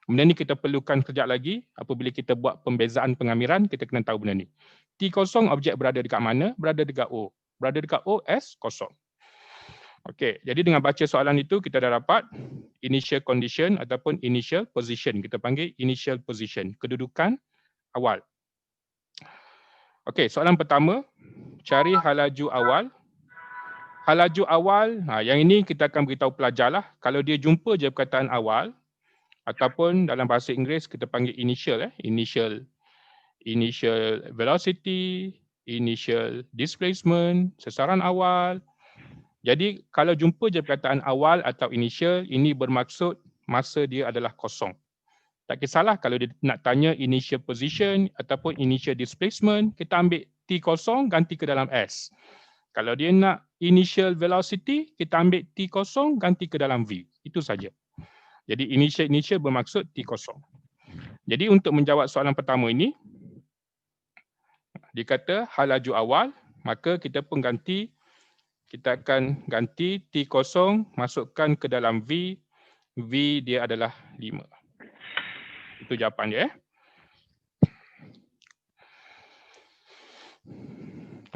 Benda ni kita perlukan kejap lagi apabila kita buat pembezaan pengamiran, kita kena tahu benda ni. T kosong, objek berada dekat mana? Berada dekat O. Berada dekat O, S kosong. Okey, jadi dengan baca soalan itu kita dah dapat initial condition ataupun initial position. Kita panggil initial position, kedudukan awal. Okey, soalan pertama, cari halaju awal. Halaju awal, yang ini kita akan beritahu pelajar lah. Kalau dia jumpa je perkataan awal, ataupun dalam bahasa Inggeris kita panggil initial, initial velocity, initial displacement, sesaran awal. Jadi kalau jumpa je perkataan awal atau initial, ini bermaksud masa dia adalah kosong. Tak kisahlah kalau dia nak tanya initial position ataupun initial displacement, kita ambil T kosong ganti ke dalam S. Kalau dia nak initial velocity, kita ambil T kosong ganti ke dalam V. Itu saja. Jadi initial bermaksud T kosong. Jadi untuk menjawab soalan pertama ini, dikata halaju awal, maka kita pun ganti, kita akan ganti T kosong masukkan ke dalam V. V dia adalah 5. Itu jawapan dia.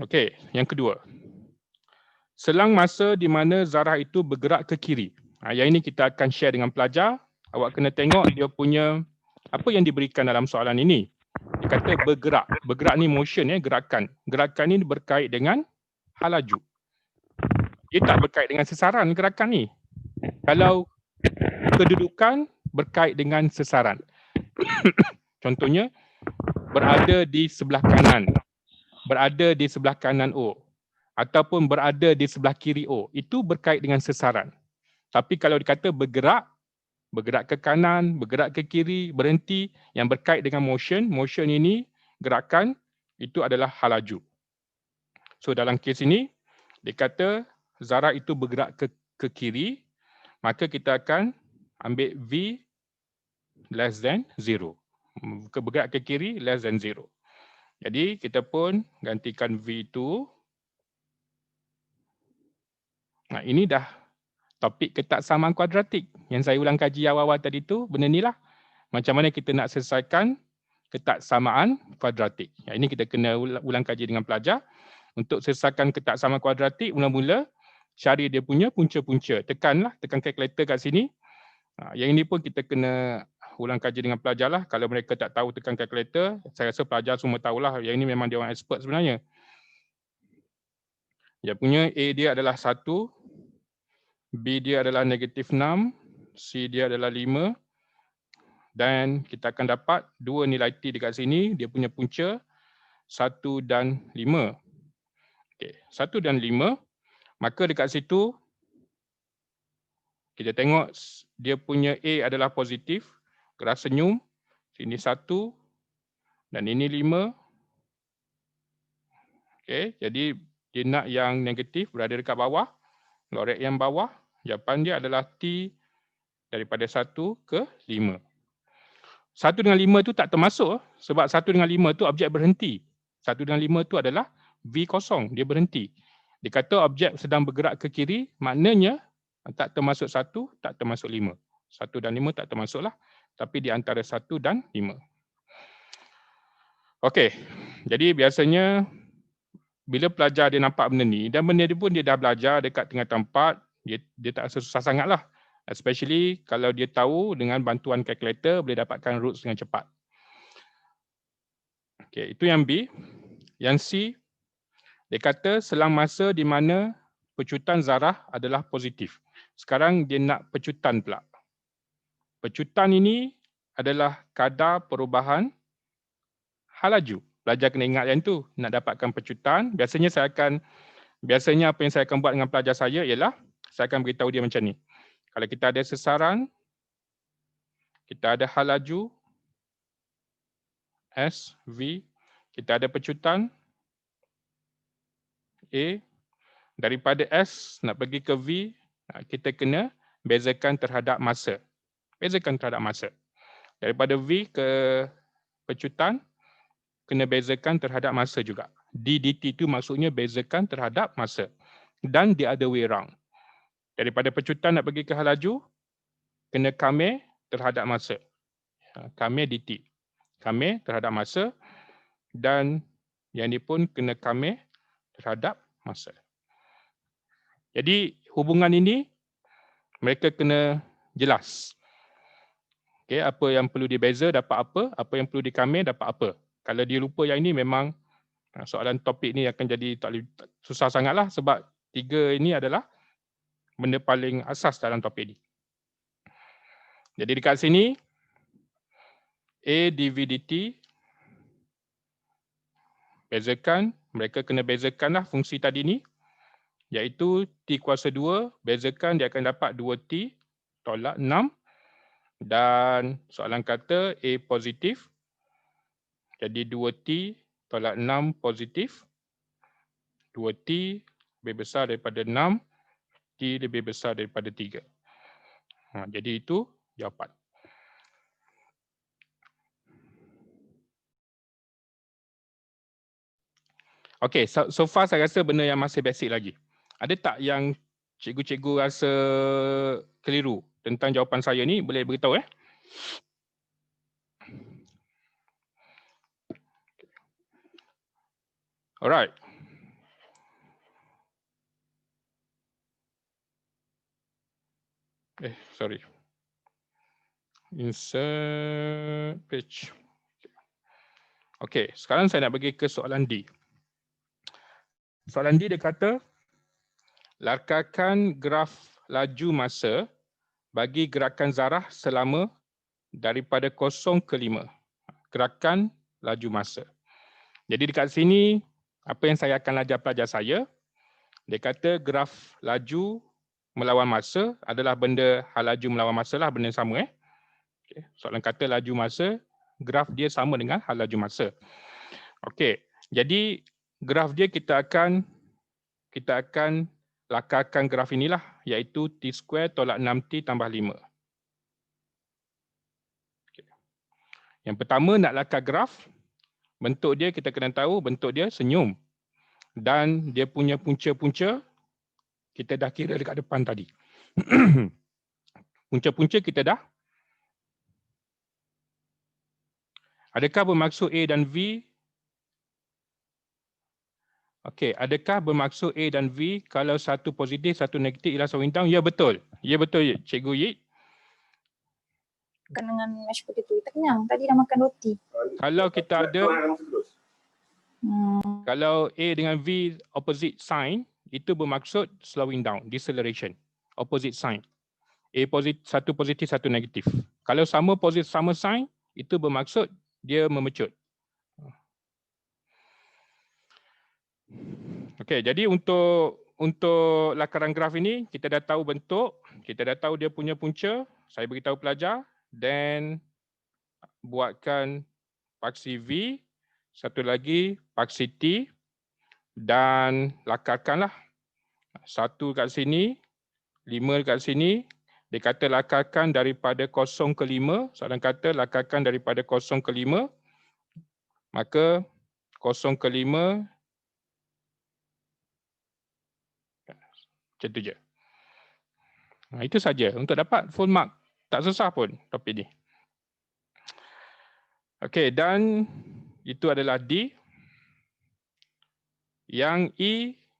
Okey, yang kedua. Selang masa di mana zarah itu bergerak ke kiri. Yang ini kita akan share dengan pelajar. Awak kena tengok dia punya apa yang diberikan dalam soalan ini. Dia kata bergerak. Bergerak ni motion, gerakan. Gerakan ni berkait dengan halaju. Dia tak berkait dengan sesaran gerakan ni. Kalau kedudukan berkait dengan sesaran. Contohnya, berada di sebelah kanan. Berada di sebelah kanan O. Ataupun berada di sebelah kiri O. Itu berkait dengan sesaran. Tapi kalau dikata bergerak, bergerak ke kanan, bergerak ke kiri, berhenti, yang berkait dengan motion, motion ini, gerakan, itu adalah halaju. So dalam kes ini, dia kata zarah itu bergerak ke kiri, maka kita akan ambil V less than 0. Bergerak ke kiri less than 0. Jadi kita pun gantikan V itu. Nah, ini dah topik ketaksamaan kuadratik yang saya ulang kaji awal-awal tadi tu, benda ni lah. Macam mana kita nak selesaikan ketaksamaan kuadratik. Ini kita kena ulang kaji dengan pelajar. Untuk selesaikan ketaksamaan kuadratik, mula-mula cari dia punya punca-punca. Tekan kalkulator kat sini. Yang ini pun kita kena ulang kaji dengan pelajar lah. Kalau mereka tak tahu tekan kalkulator, saya rasa pelajar semua tahulah. Yang ini memang dia orang expert sebenarnya. Dia punya A dia adalah 1, B dia adalah -6, C dia adalah 5. Dan kita akan dapat dua nilai T dekat sini, dia punya punca 1 dan 5. Okey, 1 dan 5, maka dekat situ kita tengok dia punya A adalah positif, gerak senyum, sini 1 dan ini 5. Okey, jadi dia nak yang negatif berada dekat bawah, lorek yang bawah, jawapan dia adalah T daripada 1 ke 5. 1 dengan 5 tu tak termasuk sebab 1 dengan 5 tu objek berhenti. 1 dengan 5 tu adalah V kosong, dia berhenti. Dia kata objek sedang bergerak ke kiri, maknanya tak termasuk 1, tak termasuk 5. 1 dan 5 tak termasuklah, tapi di antara 1 dan 5. Okey, jadi biasanya bila pelajar dia nampak benda ni, dan benda ni pun dia dah belajar dekat tengah tempat, dia tak susah sangat lah. Especially kalau dia tahu dengan bantuan kalkulator boleh dapatkan roots dengan cepat. Okey, itu yang B. Yang C, dia kata selang masa di mana pecutan zarah adalah positif. Sekarang dia nak pecutan pula. Pecutan ini adalah kadar perubahan halaju. Pelajar kena ingat yang tu, nak dapatkan pecutan. Biasanya apa yang saya akan buat dengan pelajar saya ialah saya akan beritahu dia macam ni. Kalau kita ada sesaran, kita ada halaju S, V, kita ada pecutan A, daripada S nak pergi ke V, kita kena bezakan terhadap masa. Bezakan terhadap masa. Daripada V ke pecutan, kena bezakan terhadap masa juga. D dt itu maksudnya bezakan terhadap masa. Dan the other way round. Daripada pecutan nak pergi ke hal laju, kena kame terhadap masa. Kame dt. Kame terhadap masa dan yang ni pun kena kame terhadap masa. Jadi hubungan ini mereka kena jelas. Okay, apa yang perlu dibeza dapat apa yang perlu dikame dapat apa. Kalau dia lupa yang ini memang soalan topik ni akan jadi susah sangatlah sebab tiga ini adalah benda paling asas dalam topik ni. Jadi dekat sini A dv dt bezakan, mereka kena bezakanlah fungsi tadi ni iaitu t kuasa 2 bezakan dia akan dapat 2t tolak 6 dan soalan kata A positif. Jadi 2t tolak 6 positif. 2t lebih besar daripada 6, t lebih besar daripada 3. Jadi itu jawapan. Okey, so far saya rasa benda yang masih basic lagi. Ada tak yang cikgu-cikgu rasa keliru tentang jawapan saya ni? Boleh beritahu Alright. Sorry. Insert page. Okey, sekarang saya nak pergi ke soalan D. Soalan D dia kata, lakarkan graf laju masa bagi gerakan zarah selama daripada 0 ke 5. Gerakan laju masa. Jadi dekat sini, apa yang saya akan ajar pelajar saya, dia kata graf laju melawan masa adalah benda hal laju melawan masa lah, benda sama. Okay. Soalan kata laju masa, graf dia sama dengan hal laju masa. Okey, jadi graf dia kita akan lakarkan graf inilah, iaitu t² tolak 6t tambah 5. Okay. Yang pertama nak lakar graf, bentuk dia kita kena tahu bentuk dia senyum. Dan dia punya punca-punca kita dah kira dekat depan tadi. Punca-punca kita dah. Adakah bermaksud A dan V? Okey, adakah bermaksud A dan V kalau satu positif, satu negatif ialah slowing down? Ya betul. Ya betul, Cikgu Yik. Makan dengan mashed potato. Tak kenyang. Tadi dah makan roti. Kalau kita ada, kalau A dengan V opposite sign, itu bermaksud slowing down, deceleration. Opposite sign. A satu positif, satu negatif. Kalau sama positif, sama sign, itu bermaksud dia memecut. Okey, jadi untuk lakaran graf ini, kita dah tahu bentuk, kita dah tahu dia punya punca, saya beritahu pelajar, then buatkan paksi V, satu lagi paksi T, dan lakarkanlah. 1 kat sini, 5 kat sini, dia kata lakarkan daripada 0 ke 5, soalan kata lakarkan daripada 0 ke 5, maka 0 ke 5, macam tu je. Itu saja untuk dapat full mark. Tak susah pun topik ni. Okey, dan itu adalah D. Yang E,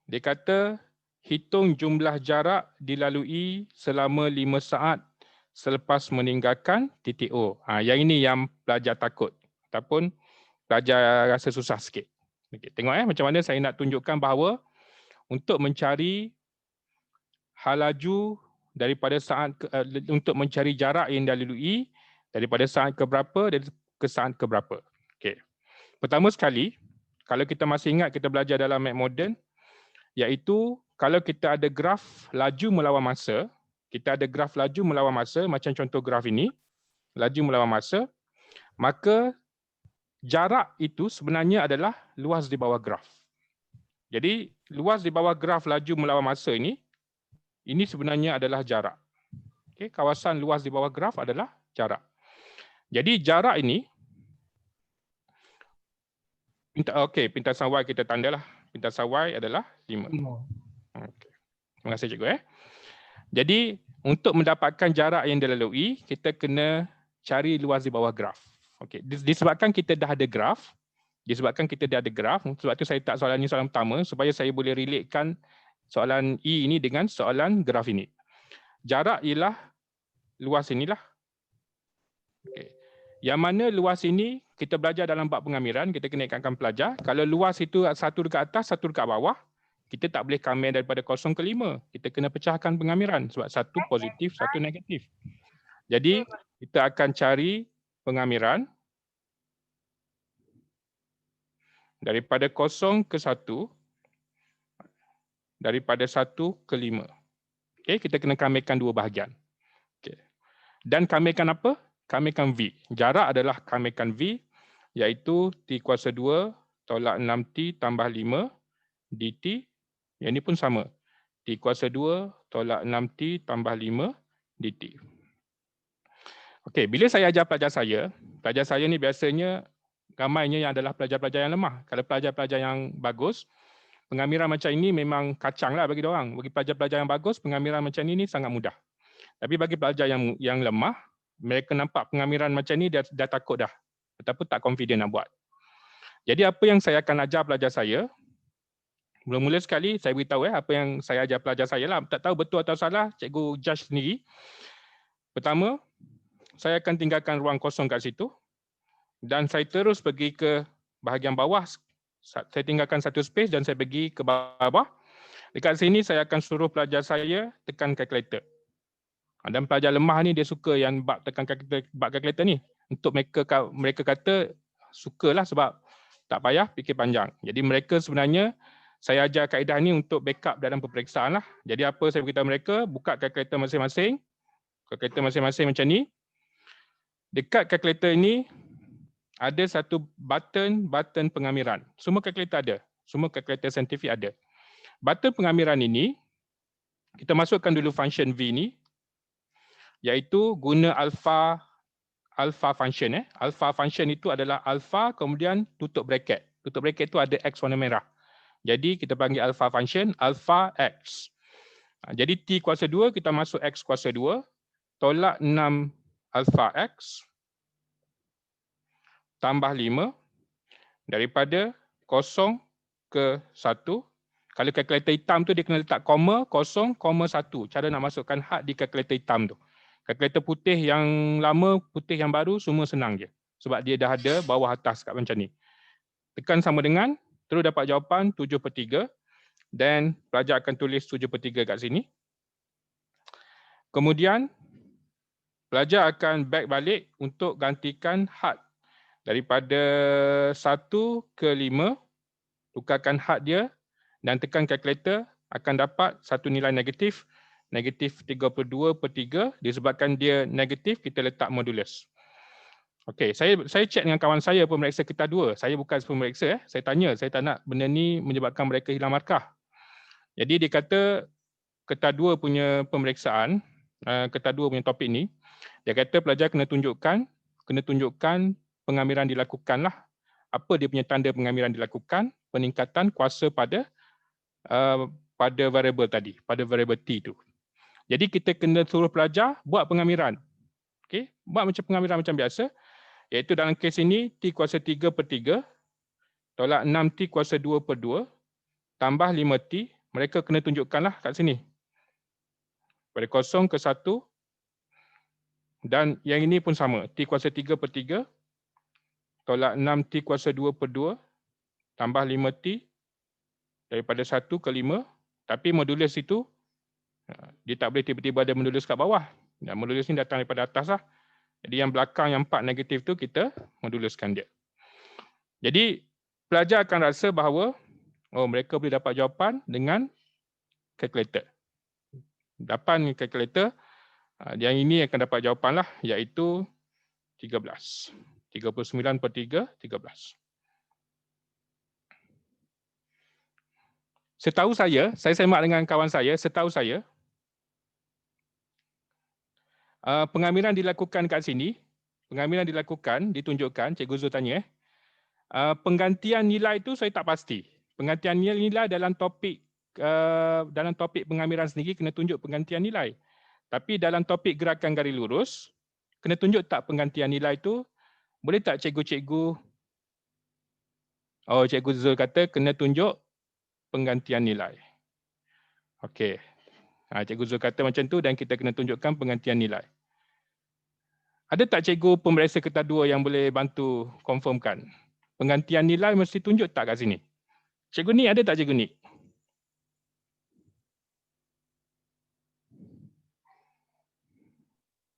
dia kata hitung jumlah jarak dilalui selama 5 saat selepas meninggalkan titik O. Yang ini yang pelajar takut ataupun pelajar rasa susah sikit. Okay, tengok macam mana saya nak tunjukkan bahawa untuk mencari hal laju daripada saat untuk mencari jarak yang dilalui daripada saat ke berapa ke saat ke berapa. Okey. Pertama sekali, kalau kita masih ingat kita belajar dalam Math Modern, iaitu kalau kita ada graf laju melawan masa, kita ada graf laju melawan masa macam contoh graf ini, laju melawan masa, maka jarak itu sebenarnya adalah luas di bawah graf. Jadi luas di bawah graf laju melawan masa ini sebenarnya adalah jarak. Okay, kawasan luas di bawah graf adalah jarak. Jadi jarak ini, pintasan Y kita tandalah. Pintasan Y adalah 5. Okay. Terima kasih cikgu. Jadi untuk mendapatkan jarak yang dilalui, kita kena cari luas di bawah graf. Okay. Disebabkan kita dah ada graf, sebab tu saya tak soalan ini soalan pertama supaya saya boleh relatekan soalan E ini dengan soalan graf ini. Jarak ialah luas inilah. Okay. Yang mana luas ini kita belajar dalam bab pengamiran, kita kena ingatkan pelajar. Kalau luas itu satu dekat atas, satu dekat bawah, kita tak boleh kamir daripada 0 ke 5. Kita kena pecahkan pengamiran sebab satu positif, satu negatif. Jadi kita akan cari pengamiran daripada 0 ke 1, daripada 1 ke 5. Okay, kita kena kamirkan dua bahagian. Okay. Dan kamirkan apa? Kamirkan V. Jarak adalah kamirkan V, iaitu T kuasa 2 tolak 6T tambah 5 dt. Yang ini pun sama. T kuasa 2 tolak 6T tambah 5 dt. Okey, bila saya ajar pelajar saya ni biasanya ramainya yang adalah pelajar-pelajar yang lemah. Kalau pelajar-pelajar yang bagus, pengamiran macam ini memang kacang lah bagi diorang. Bagi pelajar-pelajar yang bagus, pengamiran macam ini sangat mudah. Tapi bagi pelajar yang lemah, mereka nampak pengamiran macam ni dah takut dah. Ataupun tak confident nak buat. Jadi apa yang saya akan ajar pelajar saya, mula-mula sekali saya beritahu apa yang saya ajar pelajar saya lah. Tak tahu betul atau salah, cikgu judge sendiri. Pertama, saya akan tinggalkan ruang kosong kat situ. Dan saya terus pergi ke bahagian bawah. Saya tinggalkan satu space dan saya pergi ke bawah. Dekat sini saya akan suruh pelajar saya tekan kalkulator. Dan pelajar lemah ni dia suka yang bab tekan kalkulator ni. Untuk mereka kata sukalah sebab tak payah fikir panjang. Jadi mereka sebenarnya saya ajar kaedah ni untuk backup dalam peperiksaan lah. Jadi apa saya beritahu mereka, buka kalkulator masing-masing. Kalkulator masing-masing macam ni. Dekat kalkulator ini ada satu button pengamiran. Semua kalkulator ada. Semua kalkulator saintifik ada. Button pengamiran ini, kita masukkan dulu function V ni, iaitu guna alpha function. Alpha function itu adalah alpha kemudian tutup bracket. Tutup bracket itu ada X warna merah. Jadi kita panggil alpha function, alpha X. Jadi T kuasa 2, kita masuk X kuasa 2, tolak 6 alpha X, tambah 5, daripada 0 ke 1. Kalau kalkulator hitam tu dia kena letak koma, 0, 1. Cara nak masukkan had di kalkulator hitam tu. Kalkulator putih yang lama, putih yang baru, semua senang je. Sebab dia dah ada bawah atas kat macam ni. Tekan sama dengan, terus dapat jawapan 7/3. Dan pelajar akan tulis 7/3 kat sini. Kemudian, pelajar akan back balik untuk gantikan had. Daripada 1 ke 5, tukarkan had dia dan tekan kalkulator, akan dapat satu nilai negatif 32/3. Disebabkan dia negatif, kita letak modulus. Okey, saya cek dengan kawan saya pemeriksa kita 2. Saya bukan pemeriksa. Saya tanya, saya tak nak benda ni menyebabkan mereka hilang markah. Jadi dia kata Keta 2 punya pemeriksaan, Keta 2 punya topik ni, dia kata pelajar kena tunjukkan pengamiran dilakukan lah. Apa dia punya tanda pengamiran dilakukan? Peningkatan kuasa pada variable tadi, pada variable T tu. Jadi kita kena suruh pelajar buat pengamiran. Okey, buat macam pengamiran macam biasa, iaitu dalam kes ini T kuasa 3/3 tolak 6T kuasa 2/2 tambah 5T. Mereka kena tunjukkanlah kat sini. Pada 0 ke 1. Dan yang ini pun sama. T kuasa 3/3 tolak 6T kuasa 2/2 tambah 5T daripada 1 ke 5. Tapi modulus itu, dia tak boleh tiba-tiba ada modulus kat bawah. Dan modulus ni datang daripada atas lah. Jadi yang belakang yang 4 negatif tu kita moduluskan dia. Jadi pelajar akan rasa bahawa mereka boleh dapat jawapan dengan kalkulator. Dapat kalkulator, yang ini akan dapat jawapan lah, iaitu 13. 39/3, 13. Setahu saya semak dengan kawan saya, pengamiran dilakukan kat sini, pengamilan dilakukan, ditunjukkan, Cikgu Zul tanya, penggantian nilai itu saya tak pasti. Penggantian nilai dalam topik pengamilan sendiri kena tunjuk penggantian nilai. Tapi dalam topik gerakan garis lurus, kena tunjuk tak penggantian nilai itu? Boleh tak cikgu-cikgu? Oh, Cikgu Zul kata kena tunjuk penggantian nilai. Okey. Cikgu Zul kata macam tu dan kita kena tunjukkan penggantian nilai. Ada tak cikgu pemeriksa kertas 2 yang boleh bantu confirmkan? Penggantian nilai mesti tunjuk tak kat sini? Cikgu Nik ada tak Cikgu Nik?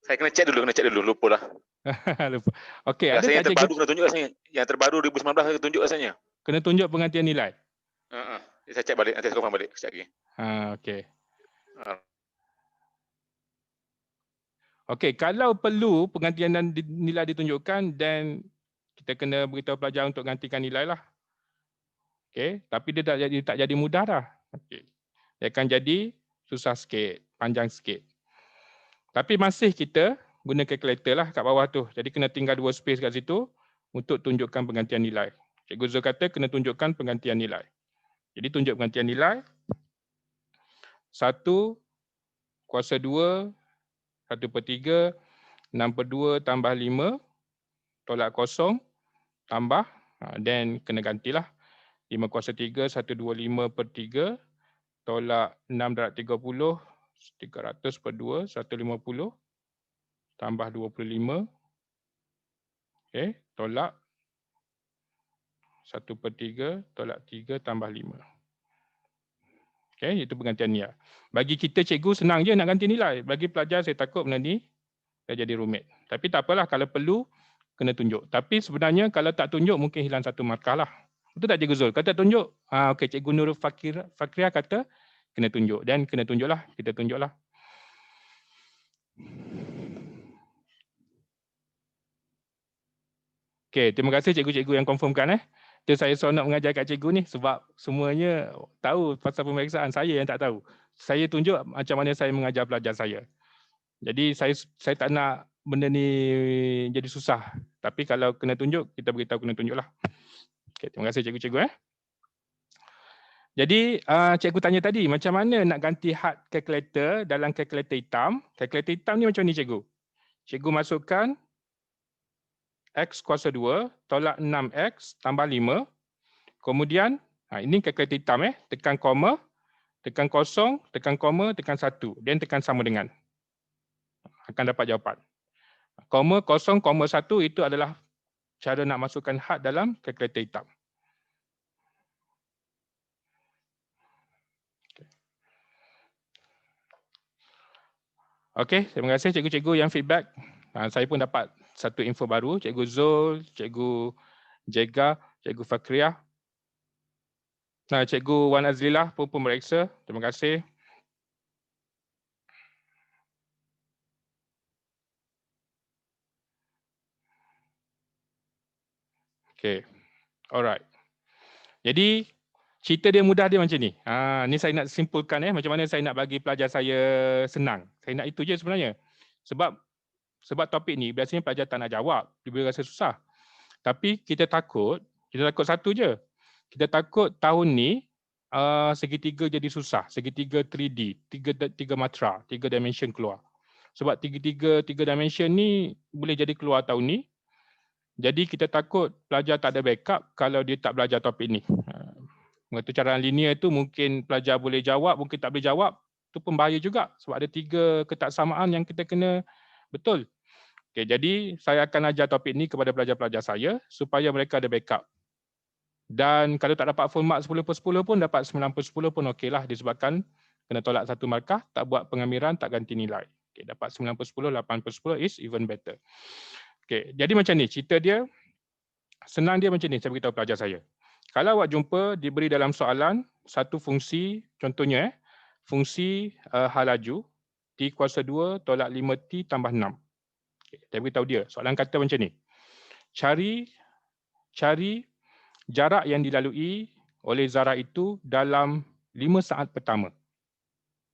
Saya kena cek dulu, lupa lah. Lupa. Okey, ada Rasanya tak cikgu? terbaru kena tunjuk rasanya. Yang terbaru 2019 kena tunjuk rasanya. Kena tunjuk penggantian nilai. Saya cek balik, nanti saya confirm balik sekejap lagi. Okey. Okey, kalau perlu penggantian nilai ditunjukkan, then kita kena beritahu pelajar untuk gantikan nilai lah. Okey, tapi dia tak jadi mudah dah. Okey. Dia akan jadi susah sikit, panjang sikit. Tapi masih kita guna kalkulator lah kat bawah tu. Jadi kena tinggal 2 space kat situ untuk tunjukkan penggantian nilai. Cikgu Zul kata kena tunjukkan penggantian nilai. Jadi tunjuk penggantian nilai. 1 kuasa 2 1/3 6/2 tambah 5 tolak kosong tambah then kena gantilah 5 kuasa 3 125/3 tolak 6/30 300/2 150 tambah 25 tolak 1/3 tolak 3 tambah 5. Itu penggantian nilai. Bagi kita cikgu senang je nak ganti nilai. Bagi pelajar saya takut benda ni dah jadi rumit. Tapi tak apalah, kalau perlu kena tunjuk. Tapi sebenarnya kalau tak tunjuk mungkin hilang 1 markah lah. Betul tak Cikgu Zul? Kalau tak tunjuk, okey, Cikgu Nurul Fakriah kata kena tunjuk. Dan kena tunjuklah, kita tunjuklah. Okey, terima kasih cikgu-cikgu yang confirmkan. Itu saya seronok mengajar kat cikgu ni sebab semuanya tahu pasal pemeriksaan, saya yang tak tahu. Saya tunjuk macam mana saya mengajar pelajar saya. Jadi saya tak nak benda ni jadi susah. Tapi kalau kena tunjuk, kita beritahu kena tunjuklah. Okey, terima kasih cikgu-cikgu. Jadi cikgu tanya tadi macam mana nak ganti had calculator dalam kalkulator hitam. Kalkulator hitam ni macam ni cikgu. Cikgu masukkan X kuasa 2 tolak 6X tambah 5. Kemudian, ini kalkulator hitam. Tekan koma, tekan kosong, tekan koma, tekan 1. Dan tekan sama dengan. Akan dapat jawapan. Koma, kosong, koma 1 itu adalah cara nak masukkan had dalam kalkulator hitam. Okey, terima kasih cikgu-cikgu yang feedback. Saya pun dapat satu info baru. Cikgu Zul, Cikgu Jega, Cikgu Fakriah. Cikgu Wan Azlilah pun pemeriksa. Terima kasih. Okey. Alright. Jadi cerita dia mudah dia macam ni. Ni saya nak simpulkan macam mana saya nak bagi pelajar saya senang. Saya nak itu je sebenarnya. Sebab topik ni biasanya pelajar tak nak jawab, dia rasa susah. Tapi kita takut satu je. Kita takut tahun ni segitiga jadi susah, segitiga 3D, tiga matra, 3 dimension keluar. Sebab tiga dimension ni boleh jadi keluar tahun ni. Jadi kita takut pelajar tak ada backup kalau dia tak belajar topik ni. Pengetucaran linear tu mungkin pelajar boleh jawab, mungkin tak boleh jawab. Itu pun bahaya juga sebab ada 3 ketaksamaan yang kita kena betul. Okay, jadi saya akan ajar topik ni kepada pelajar-pelajar saya supaya mereka ada backup. Dan kalau tak dapat full mark 10/10 pun dapat 9/10 pun okeylah disebabkan kena tolak 1 markah, tak buat pengamilan, tak ganti nilai. Okay, dapat 9/10, 8/10 is even better. Okay, jadi macam ni cerita dia. Senang dia macam ni saya beritahu pelajar saya. Kalau awak jumpa diberi dalam soalan satu fungsi, contohnya fungsi hal laju T kuasa 2 tolak 5T tambah 6. Saya beritahu dia, soalan kata macam ni. Cari jarak yang dilalui oleh zarah itu dalam 5 saat pertama.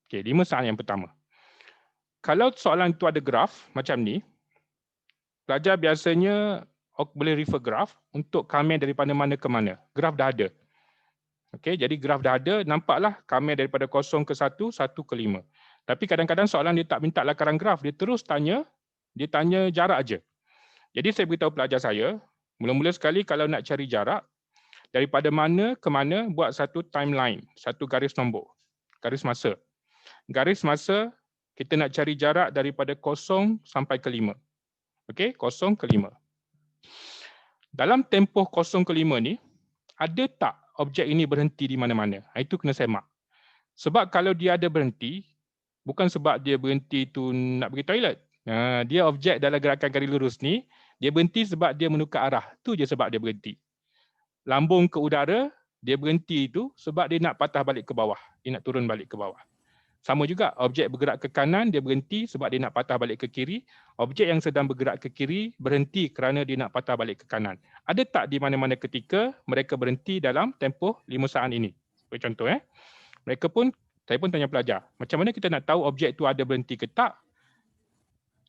Okey, 5 saat yang pertama. Kalau soalan itu ada graf macam ni, pelajar biasanya boleh refer graf untuk kamera daripada mana ke mana. Graf dah ada. Okey, jadi graf dah ada, nampaklah kamera daripada 0 ke 1, 1 ke 5. Tapi kadang-kadang soalan dia tak minta lakaran graf, dia terus tanya, dia tanya jarak aja. Jadi saya beritahu pelajar saya, mula-mula sekali kalau nak cari jarak, daripada mana ke mana buat satu timeline, satu garis nombor, garis masa. Garis masa kita nak cari jarak daripada 0 sampai ke 5. Okey, 0 ke 5. Dalam tempoh 0 ke 5 ni, ada tak objek ini berhenti di mana-mana? Itu kena semak. Sebab kalau dia ada berhenti, bukan sebab dia berhenti tu nak pergi toilet. Dia objek dalam gerakan garis lurus ni, dia berhenti sebab dia menukar arah. Tu je sebab dia berhenti. Lambung ke udara, dia berhenti itu sebab dia nak patah balik ke bawah. Dia nak turun balik ke bawah. Sama juga, objek bergerak ke kanan, dia berhenti sebab dia nak patah balik ke kiri. Objek yang sedang bergerak ke kiri, berhenti kerana dia nak patah balik ke kanan. Ada tak di mana-mana ketika mereka berhenti dalam tempoh 5 saat ini? Sebagai contoh, saya pun tanya pelajar, macam mana kita nak tahu objek itu ada berhenti ke tak?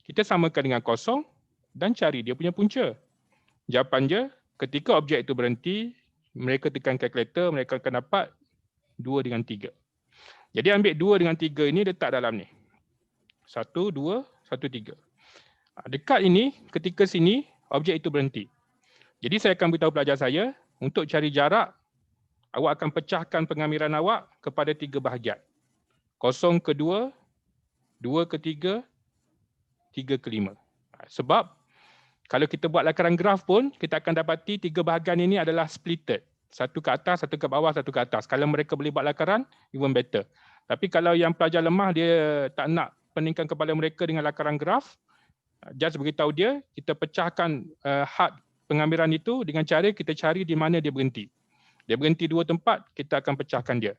Kita samakan dengan 0 dan cari dia punya punca. Jawapan dia, ketika objek itu berhenti, mereka tekan kalkulator, mereka akan dapat 2 dengan 3. Jadi ambil 2 dengan 3 ini letak dalam ni. 1, 2, 1, 3. Dekat ini, ketika sini, objek itu berhenti. Jadi saya akan beritahu pelajar saya, untuk cari jarak, awak akan pecahkan pengamiran awak kepada 3 bahagian. 0 ke 2, 2 ke 3, 3 ke 5. Sebab, kalau kita buat lakaran graf pun, kita akan dapati 3 bahagian ini adalah splitted. Satu ke atas, satu ke bawah, satu ke atas. Kalau mereka boleh buat lakaran, even better. Tapi kalau yang pelajar lemah, dia tak nak peningkan kepala mereka dengan lakaran graf, just beritahu dia, kita pecahkan had pengamiran itu dengan cara kita cari di mana dia berhenti. Dia berhenti 2 tempat, kita akan pecahkan dia.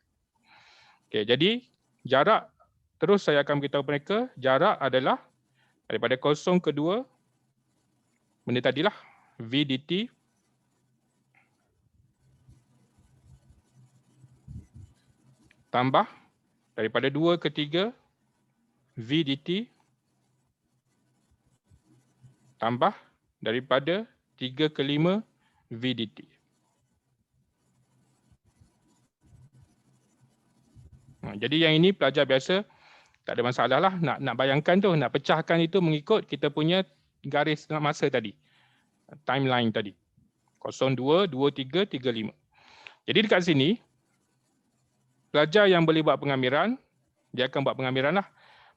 Okay, jadi jarak, terus saya akan beritahu mereka, jarak adalah daripada 0 ke 2, benda tadilah, V dt tambah daripada 2 ke 3 V dt tambah daripada 3 ke 5 V dt. Jadi yang ini pelajar biasa tak ada masalah lah, nak bayangkan tu, nak pecahkan itu mengikut kita punya garis masa tadi, timeline tadi. 0, 2, 2, 3, 3, 5. Jadi dekat sini, pelajar yang boleh buat pengamiran, dia akan buat pengamiran lah.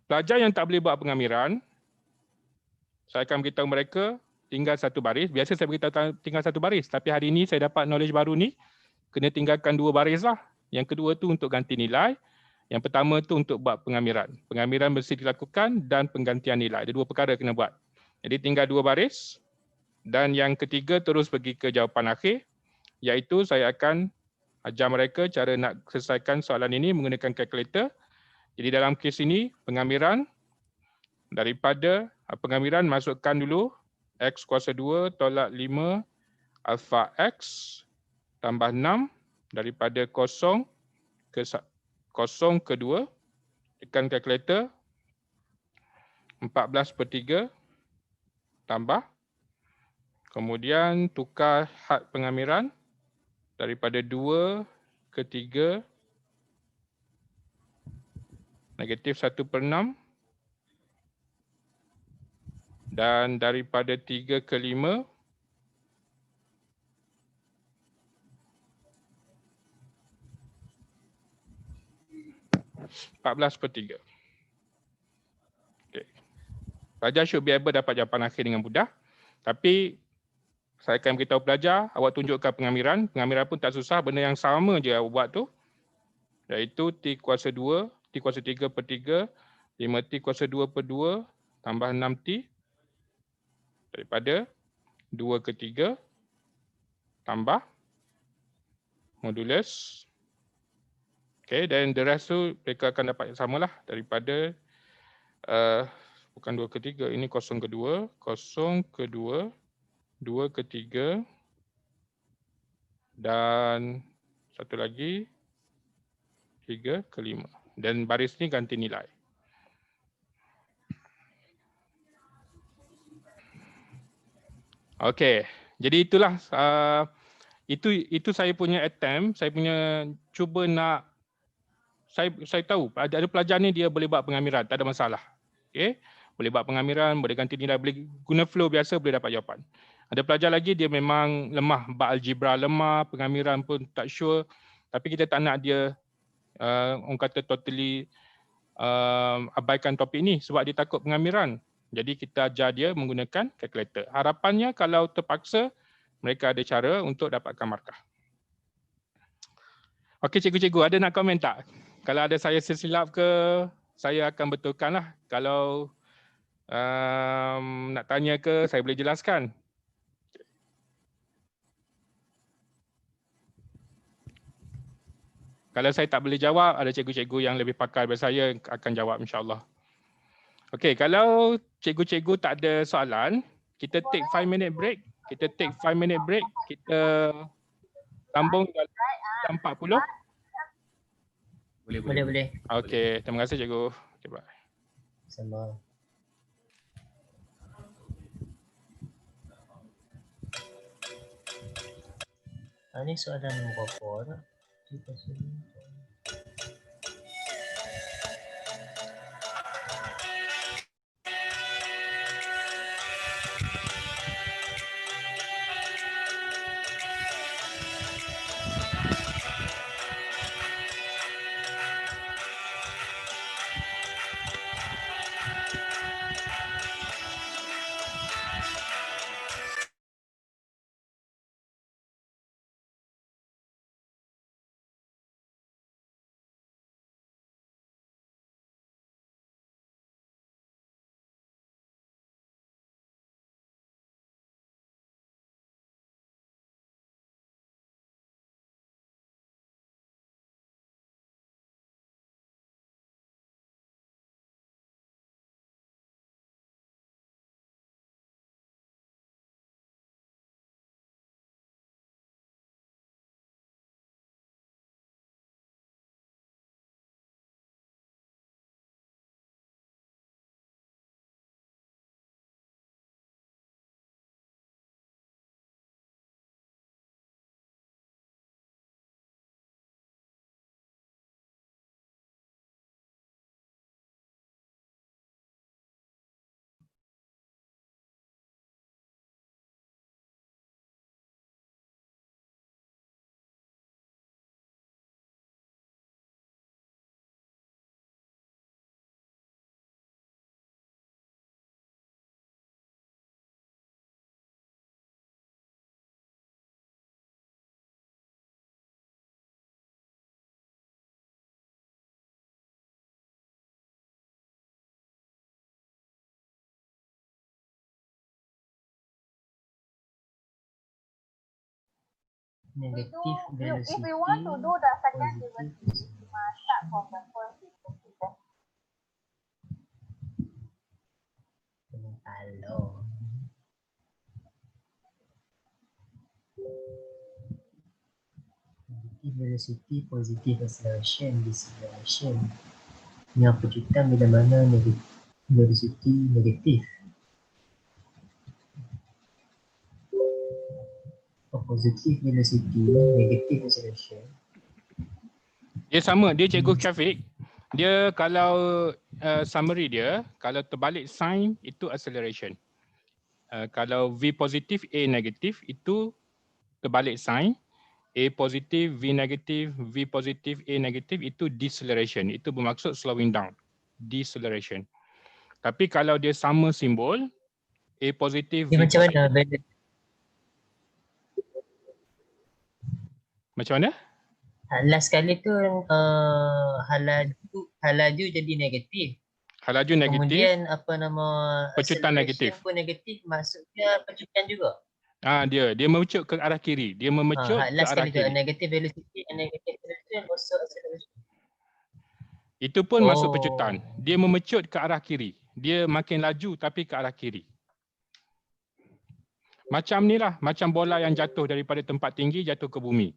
Pelajar yang tak boleh buat pengamiran, saya akan beritahu mereka tinggal satu baris. Biasa saya beritahu tinggal satu baris, tapi hari ini saya dapat knowledge baru ni, kena tinggalkan 2 baris lah. Yang kedua tu untuk ganti nilai, yang pertama tu untuk buat pengamiran. Pengamiran mesti dilakukan dan penggantian nilai. Ada 2 perkara kena buat. Jadi tinggal 2 baris, dan yang ketiga terus pergi ke jawapan akhir, iaitu saya akan ajar mereka cara nak selesaikan soalan ini menggunakan kalkulator. Jadi dalam kes ini, pengamiran, daripada pengamiran masukkan dulu X kuasa 2 tolak 5 alpha X tambah 6 daripada 0 ke 2, tekan kalkulator, 14/3 tambah, kemudian tukar had pengamiran, daripada 2 ke 3, negatif 1/6, dan daripada 3 ke 5, (14/3). Okay. Pelajar should be able dapat jawapan akhir dengan mudah. Tapi saya akan beritahu pelajar, awak tunjukkan pengamiran. Pengamiran pun tak susah, benda yang sama je awak buat tu. Iaitu T kuasa 2, T kuasa 3/3, 5T kuasa 2/2, tambah 6T. Daripada 2 ke 3, tambah modulus. Okay, dan the rest tu mereka akan dapat yang samalah daripada bukan 2 ke 3, ini 0 ke 2, 0 ke 2, 2 ke 3, dan satu lagi 3 ke 5. Dan baris ni ganti nilai. Okey. Jadi itulah itu saya punya attempt, saya punya cuba nak saya tahu ada pelajar ni dia boleh buat pengamiran, tak ada masalah. Okey. Boleh buat pengamiran, boleh ganti nilai, boleh guna flow biasa boleh dapat jawapan. Ada pelajar lagi dia memang lemah, bab algebra lemah, pengamiran pun tak sure. Tapi kita tak nak dia orang kata totally abaikan topik ni sebab dia takut pengamiran. Jadi kita ajar dia menggunakan kalkulator. Harapannya kalau terpaksa mereka ada cara untuk dapatkan markah. Okey cikgu-cikgu, ada nak komen tak? Kalau ada saya silap ke, saya akan betulkanlah. Kalau nak tanya ke, saya boleh jelaskan. Kalau saya tak boleh jawab, ada cikgu-cikgu yang lebih pakar daripada saya akan jawab insya-Allah. Okey, kalau cikgu-cikgu tak ada soalan, kita take 5 minute break. Kita take 5 minute break. Kita sambung dalam 40. Boleh. Okey, terima kasih cikgu. Okay, bye. Sama. Ini soalan berapa? Kita sini. Negative velocity. If we want to do the second derivative, we must start from the first derivative. Hello. Negative velocity, positive acceleration, deceleration. Yang pejutan bila mana velocity negatif. Positive velocity, negative acceleration. Dia sama, dia cikgu Syafiq. Dia kalau summary dia, kalau terbalik sign itu acceleration. Kalau V positif, A negatif itu terbalik sign. A positif, V negatif, V positif, A negatif itu deceleration. Itu bermaksud slowing down. Deceleration. Tapi kalau dia sama simbol, A positif, Dia V macam positif. mana? Macam mana? Last kali tu halaju jadi negatif. Halaju negatif. Kemudian apa nama pecutan acceleration negatif. pun negatif, maksudnya pecutan juga. Dia memecut ke arah kiri. Dia memecut ke last arah kali tu kiri. negative velocity and negative acceleration also acceleration. Itu pun masuk pecutan. Dia memecut ke arah kiri. Dia makin laju tapi ke arah kiri. Macam ni lah, macam bola yang jatuh daripada tempat tinggi jatuh ke bumi.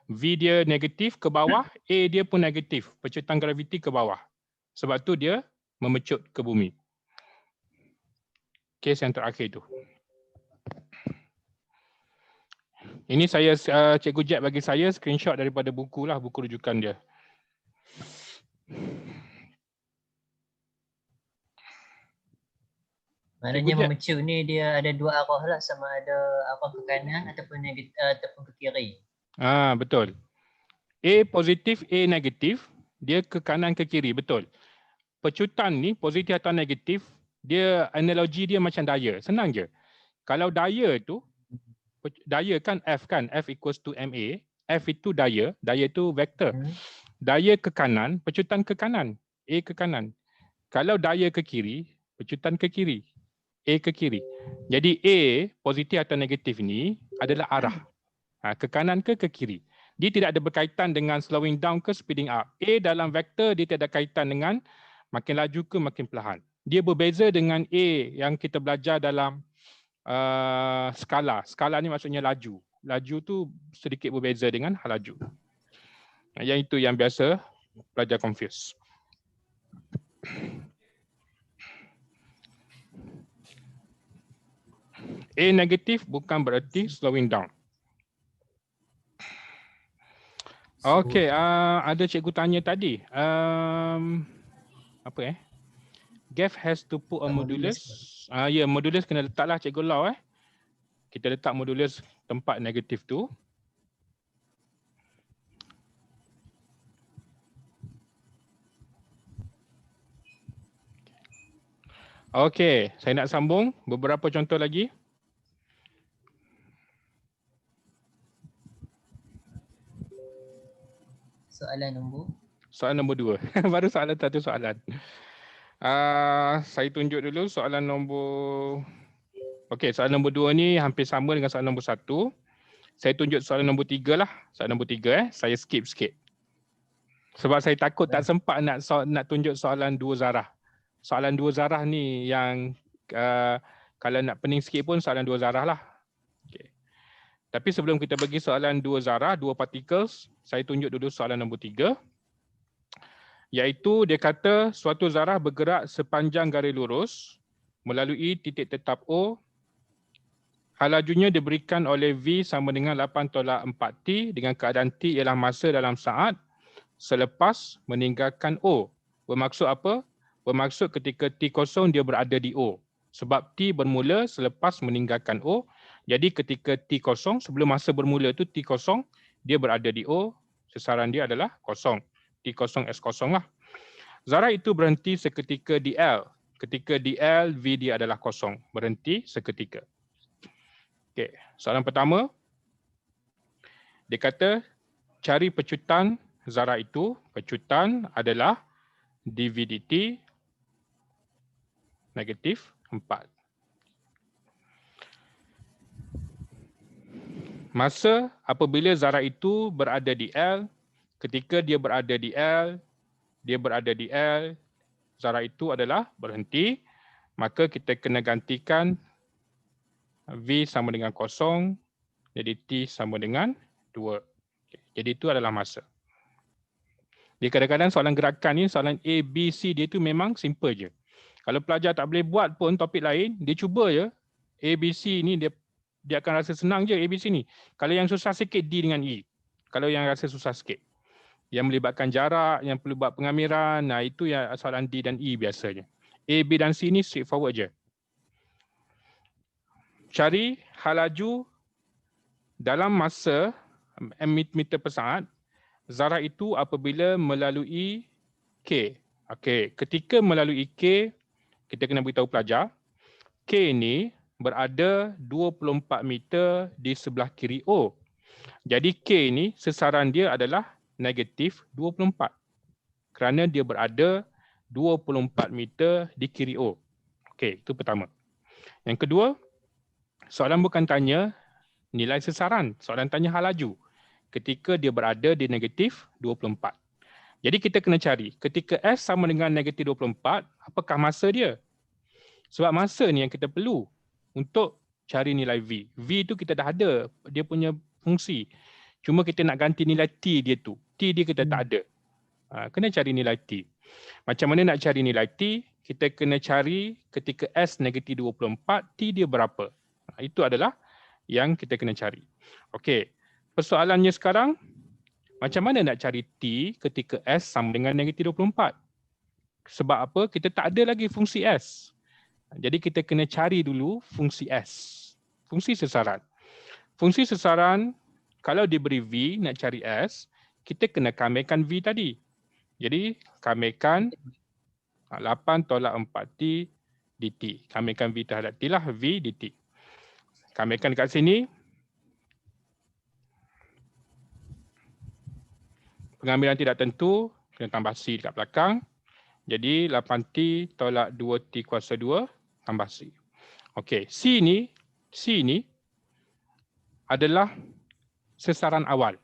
V dia negatif ke bawah, A dia pun negatif. Pecutan graviti ke bawah. Sebab tu dia memecut ke bumi. Kes yang terakhir tu. Ini saya Cikgu Jack bagi saya screenshot daripada buku lah, buku rujukan dia. Maknanya Jack. memecu ni dia ada dua arah lah, sama ada arah ke kanan ataupun ataupun ke kiri. Betul. A positif, A negatif, dia ke kanan ke kiri, betul. Pecutan ni positif atau negatif, dia analogi dia macam daya, senang je. Kalau daya tu, daya kan F equals to MA, F itu daya itu vektor. Daya ke kanan, pecutan ke kanan, A ke kanan. Kalau daya ke kiri, pecutan ke kiri, A ke kiri. Jadi A positif atau negatif ni adalah arah. Ke kanan ke kiri. Dia tidak ada berkaitan dengan slowing down ke speeding up. A dalam vektor dia tidak ada kaitan dengan makin laju ke makin perlahan. Dia berbeza dengan A yang kita belajar dalam skala. Skala ni maksudnya laju. Laju tu sedikit berbeza dengan laju. Yang itu yang biasa pelajar confuse. A negatif bukan berarti slowing down. Okey, ada cikgu tanya tadi. Gav has to put a modulus. Ya, modulus kena letaklah cikgu Lau. Kita letak modulus tempat negatif tu. Okey, saya nak sambung beberapa contoh lagi. Soalan nombor 2. Baru satu soalan. Saya tunjuk dulu soalan nombor. Okey, soalan nombor 2 ni hampir sama dengan soalan nombor 1. Saya tunjuk soalan nombor 3 lah. Soalan nombor 3 saya skip sikit. Sebab saya takut tak sempat nak tunjuk soalan 2 zarah. Soalan 2 zarah ni yang kalau nak pening sikit pun soalan 2 zarah lah. Okay. Tapi sebelum kita bagi soalan 2 zarah, 2 particles, saya tunjuk dulu soalan nombor 3. Iaitu dia kata suatu zarah bergerak sepanjang garis lurus melalui titik tetap O. Hal lajunya diberikan oleh V sama dengan 8/4T dengan keadaan T ialah masa dalam saat selepas meninggalkan O. Bermaksud apa? Bermaksud ketika T kosong dia berada di O. Sebab T bermula selepas meninggalkan O. Jadi ketika T kosong, sebelum masa bermula tu T kosong, dia berada di O. Sesaran dia adalah kosong. T kosong S kosong lah. Zarah itu berhenti seketika di L. Ketika di L, V dia adalah kosong. Berhenti seketika. Okey, soalan pertama. Dia kata cari pecutan zarah itu. Pecutan adalah dV dt negatif 4. Masa apabila zarah itu berada di L, ketika dia berada di L, zarah itu adalah berhenti, maka kita kena gantikan V sama dengan kosong, jadi T sama dengan 2. Okay. Jadi itu adalah masa. Di kadang-kadang soalan gerakan ni, soalan A, B, C dia tu memang simple je. Kalau pelajar tak boleh buat pun topik lain, dia cuba je A, B, C ni dia akan rasa senang je A, B, C ni. Kalau yang susah sikit D dengan E. Kalau yang rasa susah sikit. Yang melibatkan jarak, yang perlu buat pengamiran, nah itu yang soalan D dan E biasanya. A, B dan C ni straightforward je. Cari hal laju dalam masa meter per saat zarah itu apabila melalui K. Okey, ketika melalui K, kita kena beritahu pelajar, K ni berada 24 meter di sebelah kiri O. Jadi K ni sesaran dia adalah negatif 24. Kerana dia berada 24 meter di kiri O. Okey, itu pertama. Yang kedua, soalan bukan tanya nilai sesaran, soalan tanya hal laju. Ketika dia berada di negatif 24. Jadi kita kena cari, ketika S sama dengan negatif 24, apakah masa dia? Sebab masa ni yang kita perlu untuk cari nilai V. V tu kita dah ada, dia punya fungsi. Cuma kita nak ganti nilai T dia tu. T dia kita tak ada. Kena cari nilai T. Macam mana nak cari nilai T? Kita kena cari ketika S negatif 24, T dia berapa? Itu adalah yang kita kena cari. Okey, persoalannya sekarang, macam mana nak cari T ketika S sama dengan negatif 24? Sebab apa? Kita tak ada lagi fungsi S. Jadi kita kena cari dulu fungsi S. Fungsi sesaran. Fungsi sesaran, kalau diberi V nak cari S, kita kena kamirkan V tadi. Jadi kamirkan 8 tolak 4T dt. Kamirkan V terhadap T lah, V dt. Kamirkan dekat sini. Pengambilan tidak tentu, kena tambah C dekat belakang. Jadi 8T tolak 2T kuasa 2 tambah C. Okey, C ni adalah sesaran awal.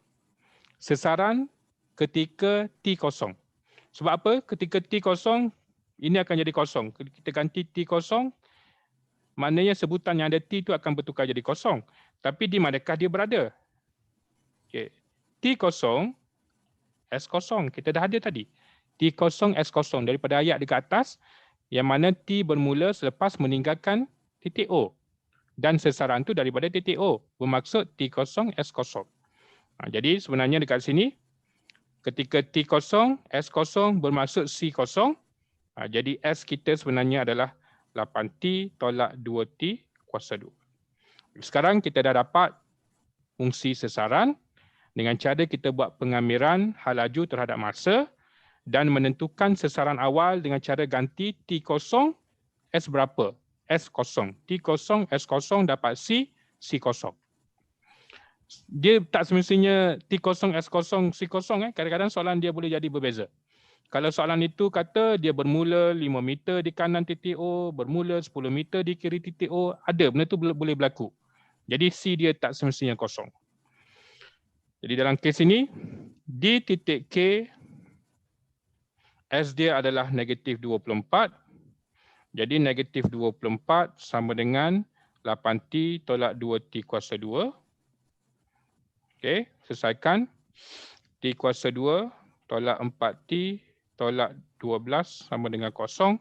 Sesaran ketika T kosong. Sebab apa? Ketika T kosong, ini akan jadi kosong. Kita ganti T kosong, maknanya sebutan yang ada T itu akan bertukar jadi kosong. Tapi di manakah dia berada? Okay. T kosong, S kosong. Kita dah ada tadi. T kosong, S kosong. Daripada ayat dekat atas, yang mana T bermula selepas meninggalkan titik O. Dan sesaran tu daripada titik O. Bermaksud T kosong, S kosong. Jadi sebenarnya dekat sini, ketika T kosong, S kosong bermaksud C kosong. Jadi S kita sebenarnya adalah 8T tolak 2T kuasa 2. Sekarang kita dah dapat fungsi sesaran dengan cara kita buat pengamiran hal laju terhadap masa dan menentukan sesaran awal dengan cara ganti T kosong, S berapa? S kosong. T kosong, S kosong dapat C, C kosong. Dia tak semestinya T kosong, S kosong, C kosong. Kadang-kadang soalan dia boleh jadi berbeza. Kalau soalan itu kata dia bermula 5 meter di kanan titik O, bermula 10 meter di kiri titik O, ada benda tu boleh berlaku. Jadi C dia tak semestinya kosong. Jadi dalam kes ini, di titik K, S dia adalah negatif 24. Jadi negatif 24 sama dengan 8T tolak 2T kuasa 2. Okey, selesaikan. T kuasa 2 tolak 4T tolak 12 sama dengan kosong,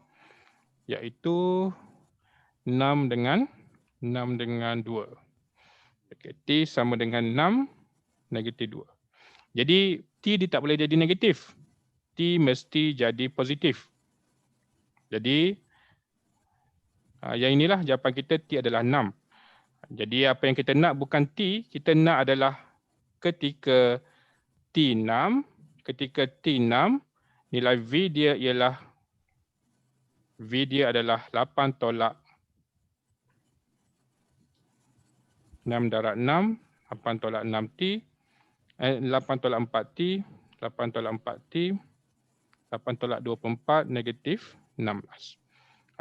iaitu 6 dengan 2. Okey, T sama dengan 6, negatif 2. Jadi T dia tak boleh jadi negatif. T mesti jadi positif. Jadi yang inilah jawapan kita, T adalah 6. Jadi apa yang kita nak bukan T, kita nak adalah ketika T6, nilai V dia ialah, V dia adalah 8 tolak 6 darab 6, 8 tolak 6T, 8 tolak 4T, 8 tolak 4T, 8 tolak 24, negatif 16.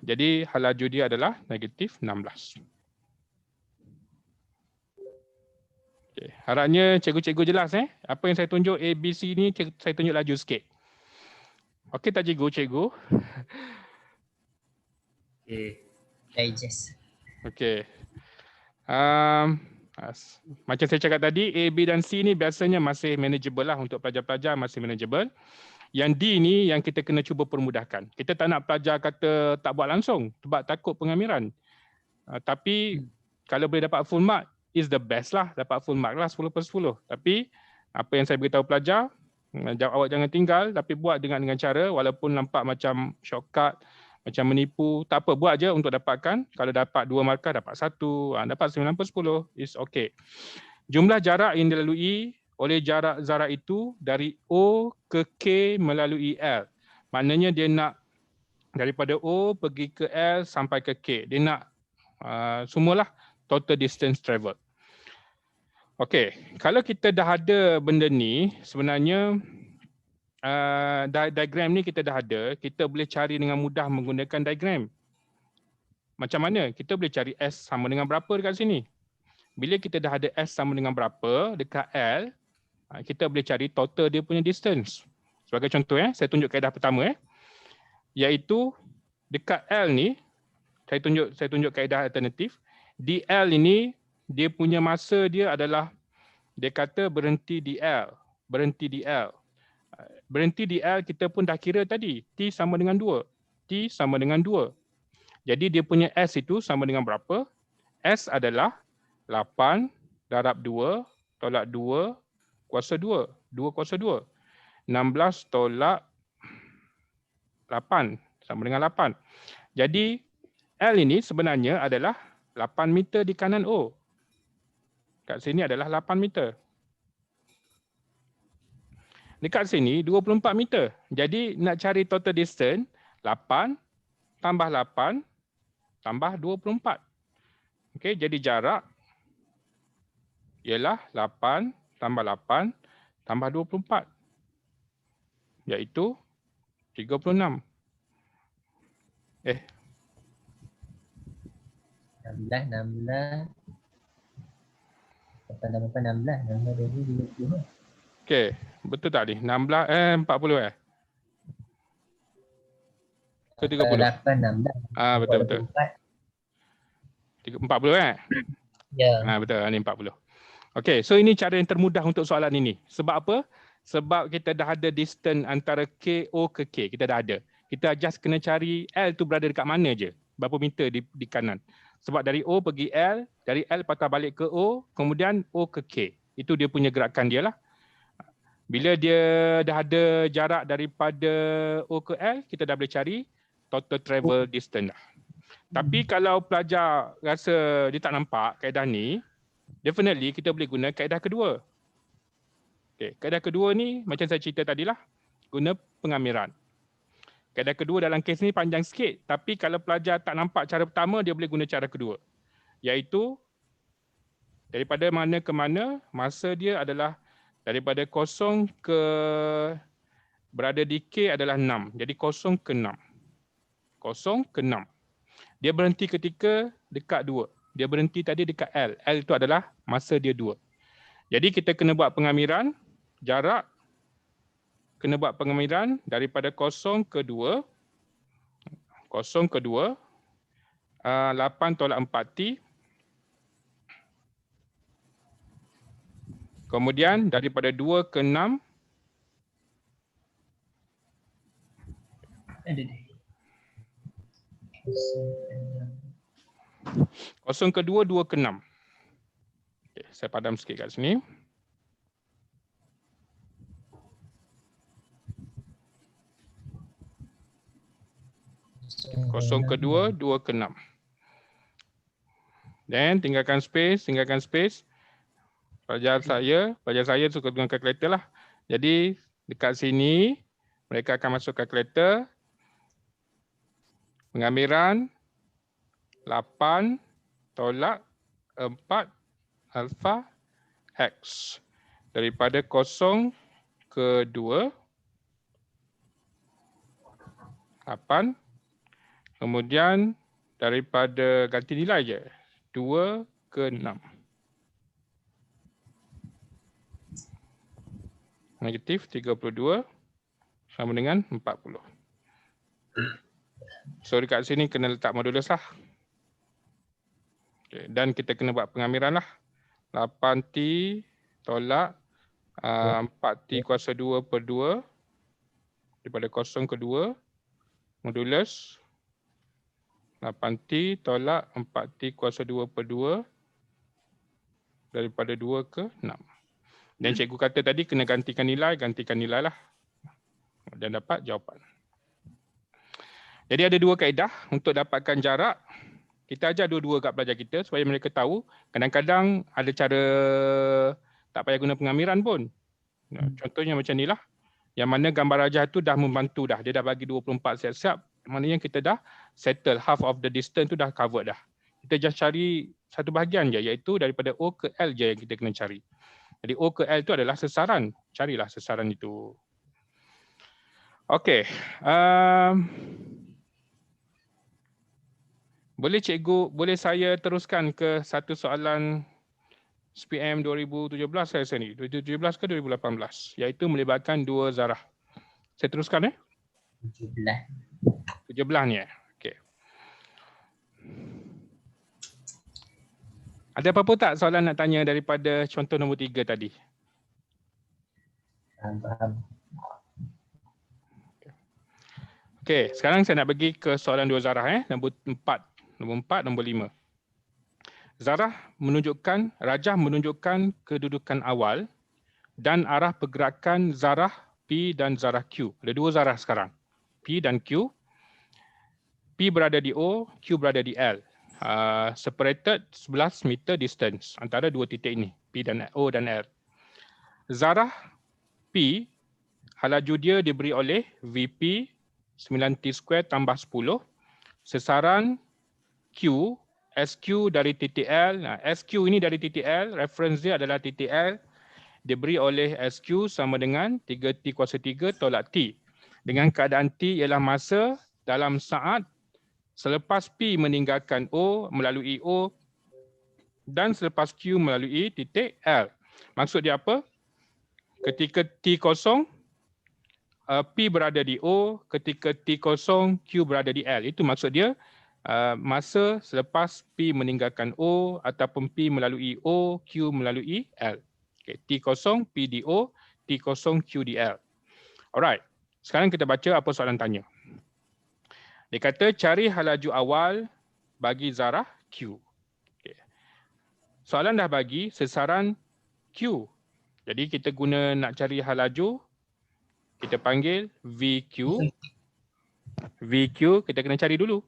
Jadi hal laju dia adalah negatif 16. Okay. Harapnya cikgu-cikgu jelas. Apa yang saya tunjuk A, B, C ni saya tunjuk laju sikit. Okey tak cikgu? Okay. Digest. Okey. Macam saya cakap tadi, A, B dan C ni biasanya masih manageable lah untuk pelajar-pelajar, masih manageable. Yang D ni yang kita kena cuba permudahkan. Kita tak nak pelajar kata tak buat langsung sebab takut pengamiran. Tapi kalau boleh dapat full mark, is the best lah. Dapat full mark lah 10/10. Tapi apa yang saya beritahu pelajar, awak jangan tinggal tapi buat dengan cara walaupun nampak macam shortcut, macam menipu, tak apa, buat je untuk dapatkan. Kalau dapat 2 markah, dapat 1, dapat 9/10, is okay. Jumlah jarak yang dilalui oleh jarak zarah itu dari O ke K melalui L. Maknanya dia nak daripada O pergi ke L sampai ke K. Dia nak semualah total distance travel. Okey, kalau kita dah ada benda ni, sebenarnya diagram ni kita dah ada, kita boleh cari dengan mudah menggunakan diagram. Macam mana? Kita boleh cari S sama dengan berapa dekat sini. Bila kita dah ada S sama dengan berapa dekat L, kita boleh cari total dia punya distance. Sebagai contoh, saya tunjuk kaedah pertama, iaitu dekat L ni, saya tunjuk kaedah alternatif. Di L ini, dia punya masa dia adalah, dia kata berhenti di L. Berhenti di L. Berhenti di L kita pun dah kira tadi. T sama dengan 2. T sama dengan 2. Jadi dia punya S itu sama dengan berapa? S adalah 8 darab 2 tolak 2 kuasa 2. 2 kuasa 2. 16 tolak 8 sama dengan 8. Jadi L ini sebenarnya adalah 8 meter di kanan O. Kat sini adalah 8 meter. Dekat sini 24 meter. Jadi nak cari total distance 8 tambah 8 tambah 24. Okey, jadi jarak ialah 8 tambah 8 tambah 24. Iaitu 36. 16. 16. Okey, betul tak ni? 16 40 ke 30? 8, 16. Betul. 40 Ya. betul, ni 40. Okey, so ini cara yang termudah untuk soalan ini. Sebab apa? Sebab kita dah ada distance antara KO ke K, kita dah ada. Kita just kena cari L tu berada dekat mana je, berapa meter di kanan. Sebab dari O pergi L, dari L patah balik ke O, kemudian O ke K. Itu dia punya gerakan dia lah. Bila dia dah ada jarak daripada O ke L, kita dah boleh cari total travel distance lah. Tapi kalau pelajar rasa dia tak nampak kaedah ni, definitely kita boleh guna kaedah kedua. Okay, kaedah kedua ni macam saya cerita tadilah, guna pengamiran. Kaedah kedua dalam kes ni panjang sikit, tapi kalau pelajar tak nampak cara pertama, dia boleh guna cara kedua. Iaitu daripada mana ke mana, masa dia adalah daripada 0 ke berada di K adalah 6. Jadi 0 ke 6. 0 ke 6. Dia berhenti ketika dekat 2. Dia berhenti tadi dekat L. L itu adalah masa dia 2. Jadi kita kena buat pengamiran, jarak kena buat pengamiran daripada 0 ke 2. 0 ke 2. 8 tolak 4T. Kemudian daripada 2 ke 6. Kosong kedua, 2 ke 6. Okay, saya padam sikit kat sini. Kosong kedua, 2 ke 6. Dan tinggalkan space. Pelajar saya suka guna kalkulator lah. Jadi dekat sini, mereka akan masuk kalkulator. Pengamiran 8 tolak 4 alpha X. Daripada 0 ke 2. 8. Kemudian daripada ganti nilai je. 2 ke 6. Negatif 32 sama dengan 40. So dekat sini kena letak modulus lah. Okay, dan kita kena buat pengamiran lah. 8T tolak 4T kuasa 2 per 2. Daripada 0 ke 2. Modulus 8T tolak 4T kuasa 2 per 2. Daripada 2 ke 6. Dan cikgu kata tadi kena gantikan nilai lah. Dan dapat jawapan. Jadi ada dua kaedah untuk dapatkan jarak. Kita ajar dua-dua kat pelajar kita supaya mereka tahu. Kadang-kadang ada cara tak payah guna pengamiran pun. Contohnya macam ni lah. Yang mana gambar rajah tu dah membantu dah. Dia dah bagi 24 siap-siap. Maknanya kita dah settle half of the distance tu dah covered dah. Kita just cari satu bahagian je, iaitu daripada O ke L je yang kita kena cari. Jadi O ke L tu adalah sesaran. Carilah sesaran itu. Okey. Boleh saya teruskan ke satu soalan SPM 2017 saya rasa ni. 2017 ke 2018? Iaitu melibatkan dua zarah. Saya teruskan 17 ni Okey. Ada apa-apa tak soalan nak tanya daripada contoh nombor 3 tadi? Faham. Okey, sekarang saya nak pergi ke soalan dua zarah nombor 4, nombor 5. rajah menunjukkan kedudukan awal dan arah pergerakan zarah P dan zarah Q. Ada dua zarah sekarang, P dan Q. P berada di O, Q berada di L. Separated 11 meter distance antara dua titik ini, P dan O dan L. Zarah P, halaju dia diberi oleh VP 9T² tambah 10. Sesaran Q, SQ dari titik L. SQ ini dari titik L, reference dia adalah titik L. Diberi oleh SQ sama dengan 3T kuasa 3 tolak T. Dengan keadaan T ialah masa dalam saat selepas P meninggalkan O melalui O dan selepas Q melalui titik L. Maksud dia apa? Ketika T kosong, P berada di O, ketika T kosong, Q berada di L. Itu maksud dia masa selepas P meninggalkan O ataupun P melalui O, Q melalui L. Okay, T kosong, P di O, T kosong, Q di L. Alright, sekarang kita baca apa soalan tanya. Dia kata cari halaju awal bagi zarah Q. Okay. Soalan dah bagi sesaran Q. Jadi kita guna nak cari halaju, kita panggil VQ. VQ kita kena cari dulu.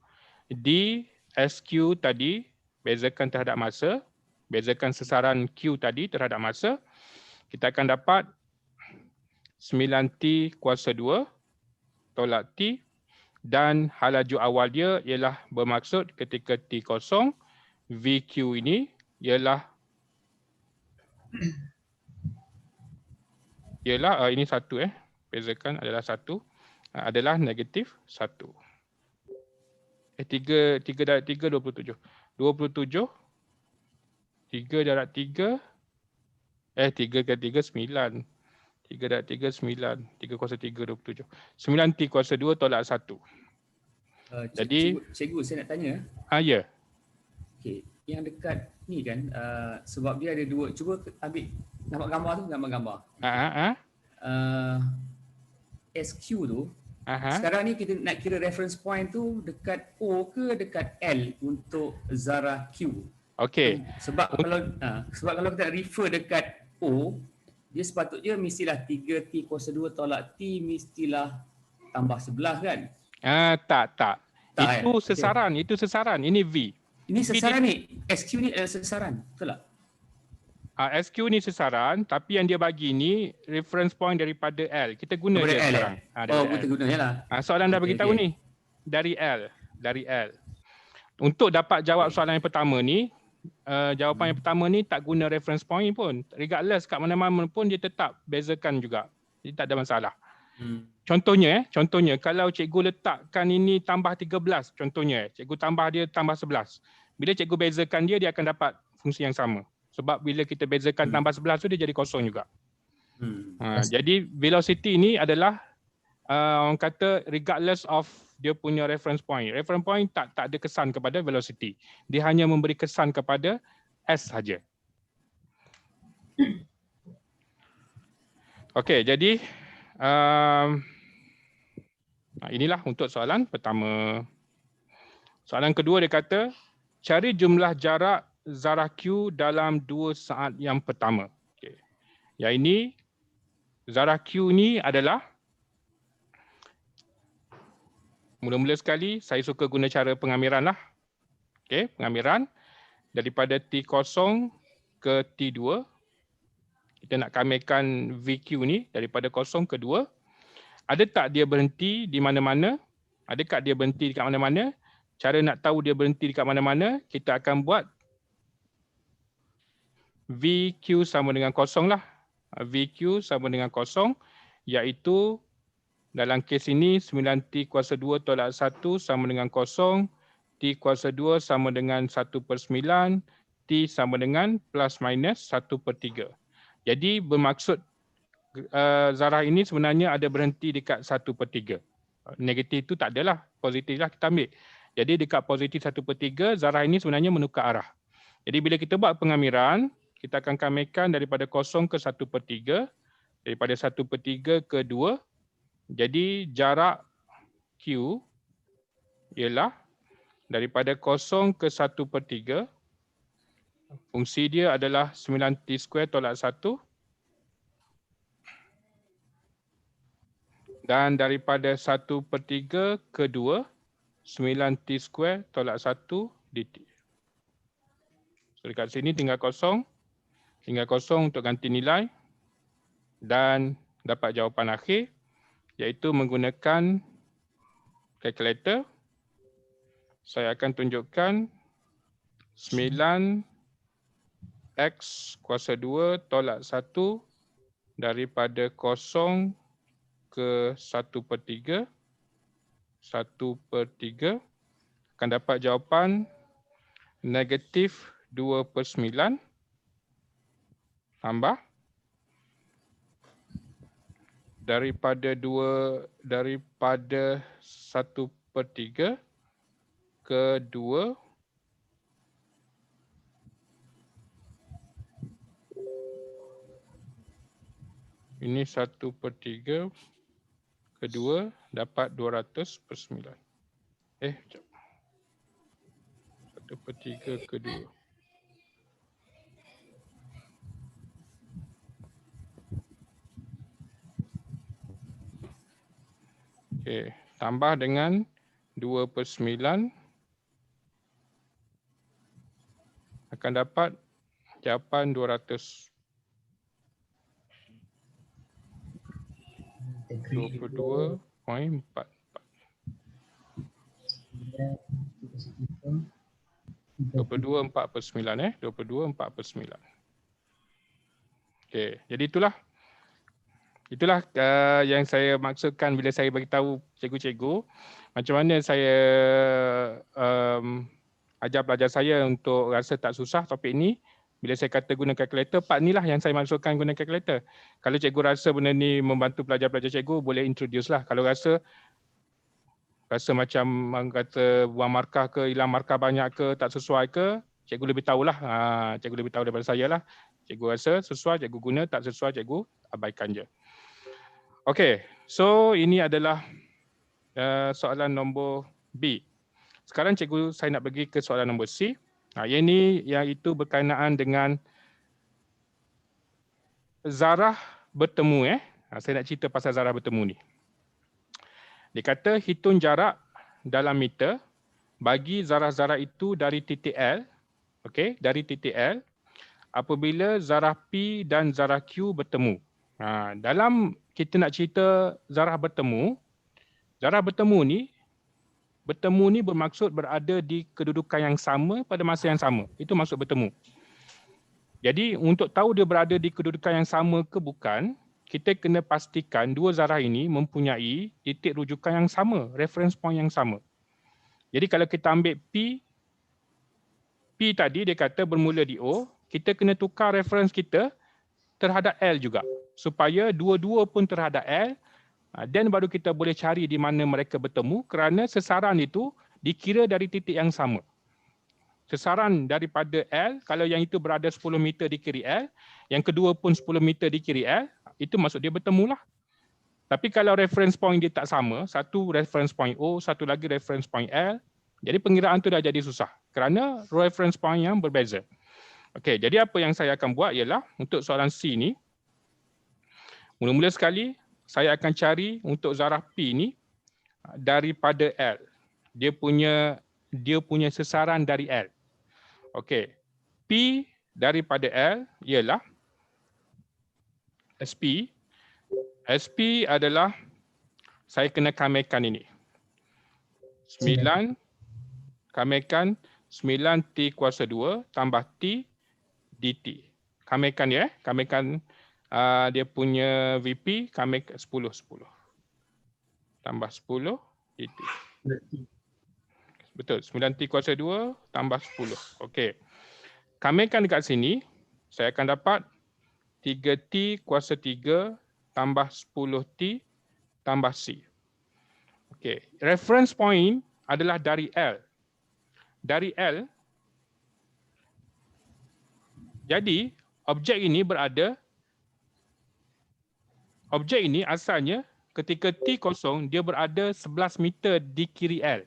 D, SQ tadi bezakan terhadap masa. Bezakan sesaran Q tadi terhadap masa. Kita akan dapat 9T kuasa 2 tolak T. Dan halaju awal dia ialah bermaksud ketika T kosong, VQ ini ialah ini satu bezakan adalah satu, adalah negatif 1. 3 darab 3, 27. 27, 3 darab 3, 3 kali 3, 9. 3 darab 3, 9. 3 kuasa 3, 27. 9T kuasa 2 tolak 1. Jadi, cikgu saya nak tanya. Ya. Okey, yang dekat ni kan, sebab dia ada dua, cuba ambil nampak gambar tu, gambar. SQ tu, sekarang ni kita nak kira reference point tu dekat O ke dekat L untuk zarah Q. Okey. Sebab kalau kita refer dekat O, dia sepatutnya mestilah 3T kuasa 2 tolak T mestilah tambah 11 kan? Tak. Itu sesaran, itu sesaran. Ini V. Ini sesaran ni, SQ ni adalah sesaran, betul tak? SQ ni sesaran, tapi yang dia bagi ni reference point daripada L. Kita guna dia sekarang. Kita guna je lah. Soalan dah bagi tahu ni dari L. Untuk dapat jawab soalan yang pertama ni, jawapan yang pertama ni tak guna reference point pun. Regardless kat mana-mana pun dia tetap bezakan juga. Jadi tak ada masalah. Contohnya kalau cikgu letakkan ini tambah 13, contohnya cikgu tambah dia tambah 11. Bila cikgu bezakan dia akan dapat fungsi yang sama. Sebab bila kita bezakan tambah 11 tu dia jadi kosong juga. Jadi velocity ni adalah orang kata regardless of dia punya reference point. Reference point tak ada kesan kepada velocity. Dia hanya memberi kesan kepada S saja. Okey, jadi inilah untuk soalan pertama. Soalan kedua dia kata cari jumlah jarak zarah Q dalam 2 saat yang pertama. Okay. Yang ini zarah Q ni adalah mula-mula sekali saya suka guna cara pengamiran lah. Okay, pengamiran daripada T0 ke T2. Kita nak kamirkan VQ ni daripada 0 ke 2. Ada tak dia berhenti di mana-mana? Adakah dia berhenti dekat mana-mana? Cara nak tahu dia berhenti dekat mana-mana, kita akan buat VQ sama dengan 0 lah. VQ sama dengan 0, iaitu dalam kes ini 9T kuasa 2 tolak 1 sama dengan 0, T kuasa 2 sama dengan 1/9, T sama dengan plus minus 1/3. Jadi bermaksud zarah ini sebenarnya ada berhenti dekat 1/3. Negatif itu tak adalah, positif lah kita ambil. Jadi dekat positif 1/3, zarah ini sebenarnya menukar arah. Jadi bila kita buat pengamiran, kita akan kamirkan daripada 0 ke 1/3, daripada 1/3 ke 2. Jadi jarak Q ialah daripada 0 ke 1/3 Fungsi dia adalah 9t² tolak 1. Dan daripada 1/3 ke 2, 9t² tolak 1 dt. So dekat sini tinggal kosong. Tinggal kosong untuk ganti nilai. Dan dapat jawapan akhir, iaitu menggunakan kalkulator. Saya akan tunjukkan 9x kuasa 2 tolak 1 daripada 0 ke 1/3. 1/3 akan dapat jawapan negatif 2/9 tambah daripada 1/3 ke 2 ini 1/3 ke 2 dapat 200/9. Sekejap. 1/3 ke 2. Okey, tambah dengan 2/9 akan dapat jawapan 200. 22.44. 22/4/9 22/4/9. Okey, jadi itulah yang saya maksudkan bila saya bagi tahu cikgu-cikgu macam mana saya ajar pelajar saya untuk rasa tak susah topik ni. Bila saya kata guna kalkulator, part ni lah yang saya maksudkan guna kalkulator. Kalau cikgu rasa benda ni membantu pelajar-pelajar cikgu, boleh introduce lah. Kalau rasa macam kata buang markah ke, hilang markah banyak ke, tak sesuai ke, cikgu lebih tahulah. Cikgu lebih tahu daripada saya lah. Cikgu rasa sesuai, cikgu guna, tak sesuai, cikgu abaikan je. Okey, so ini adalah soalan nombor B. Sekarang cikgu saya nak pergi ke soalan nombor C. Yang ini iaitu berkenaan dengan zarah bertemu. Saya nak cerita pasal zarah bertemu ni. Dia kata hitung jarak dalam meter bagi zarah-zarah itu dari titik L, okey, dari titik L apabila zarah P dan zarah Q bertemu. Dalam kita nak cerita zarah bertemu ni bermaksud berada di kedudukan yang sama pada masa yang sama. Itu maksud bertemu. Jadi untuk tahu dia berada di kedudukan yang sama ke bukan, kita kena pastikan dua zarah ini mempunyai titik rujukan yang sama, reference point yang sama. Jadi kalau kita ambil P tadi dia kata bermula di O, kita kena tukar reference kita terhadap L juga. Supaya dua-dua pun terhadap L, dan baru kita boleh cari di mana mereka bertemu kerana sesaran itu dikira dari titik yang sama. Sesaran daripada L, kalau yang itu berada 10 meter di kiri L, yang kedua pun 10 meter di kiri L, itu maksud dia bertemulah. Tapi kalau reference point dia tak sama, satu reference point O, satu lagi reference point L, jadi pengiraan tu dah jadi susah kerana reference point yang berbeza. Okey, jadi apa yang saya akan buat ialah untuk soalan C ni, mula-mula sekali, saya akan cari untuk zarah P ni daripada L. Dia punya sesaran dari L. Okey. P daripada L ialah SP. SP adalah saya kena kamekan ini. 9 kamekan 9T kuasa 2 tambah T dt. Kamekan ya, kamekan dia punya VP kami 10 tambah 10 dt. Betul, 9T kuasa 2 tambah 10. Okey. Kamikan dekat sini saya akan dapat 3T kuasa 3 tambah 10T tambah C. Okey, reference point adalah dari L. Dari L. Jadi objek ini asalnya ketika T kosong dia berada 11 meter di kiri L.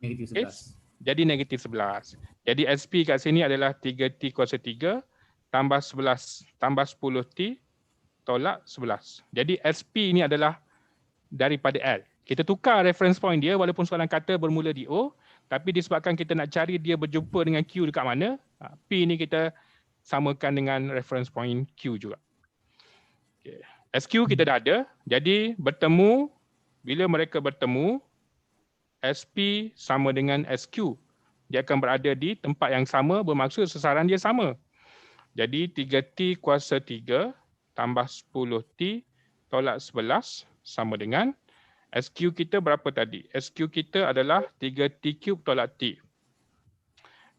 Negatif 11. jadi negatif 11. Jadi SP kat sini adalah 3T kuasa 3 tambah 11 tambah 10T tolak 11. Jadi SP ini adalah daripada L. Kita tukar reference point dia walaupun soalan kata bermula di O, tapi disebabkan kita nak cari dia berjumpa dengan Q dekat mana, P ni kita samakan dengan reference point Q juga. Okay. SQ kita dah ada, jadi bertemu, bila mereka bertemu, SP sama dengan SQ. Dia akan berada di tempat yang sama, bermaksud sasaran dia sama. Jadi 3T kuasa 3 tambah 10T tolak 11 sama dengan SQ kita berapa tadi? SQ kita adalah 3T cube tolak T.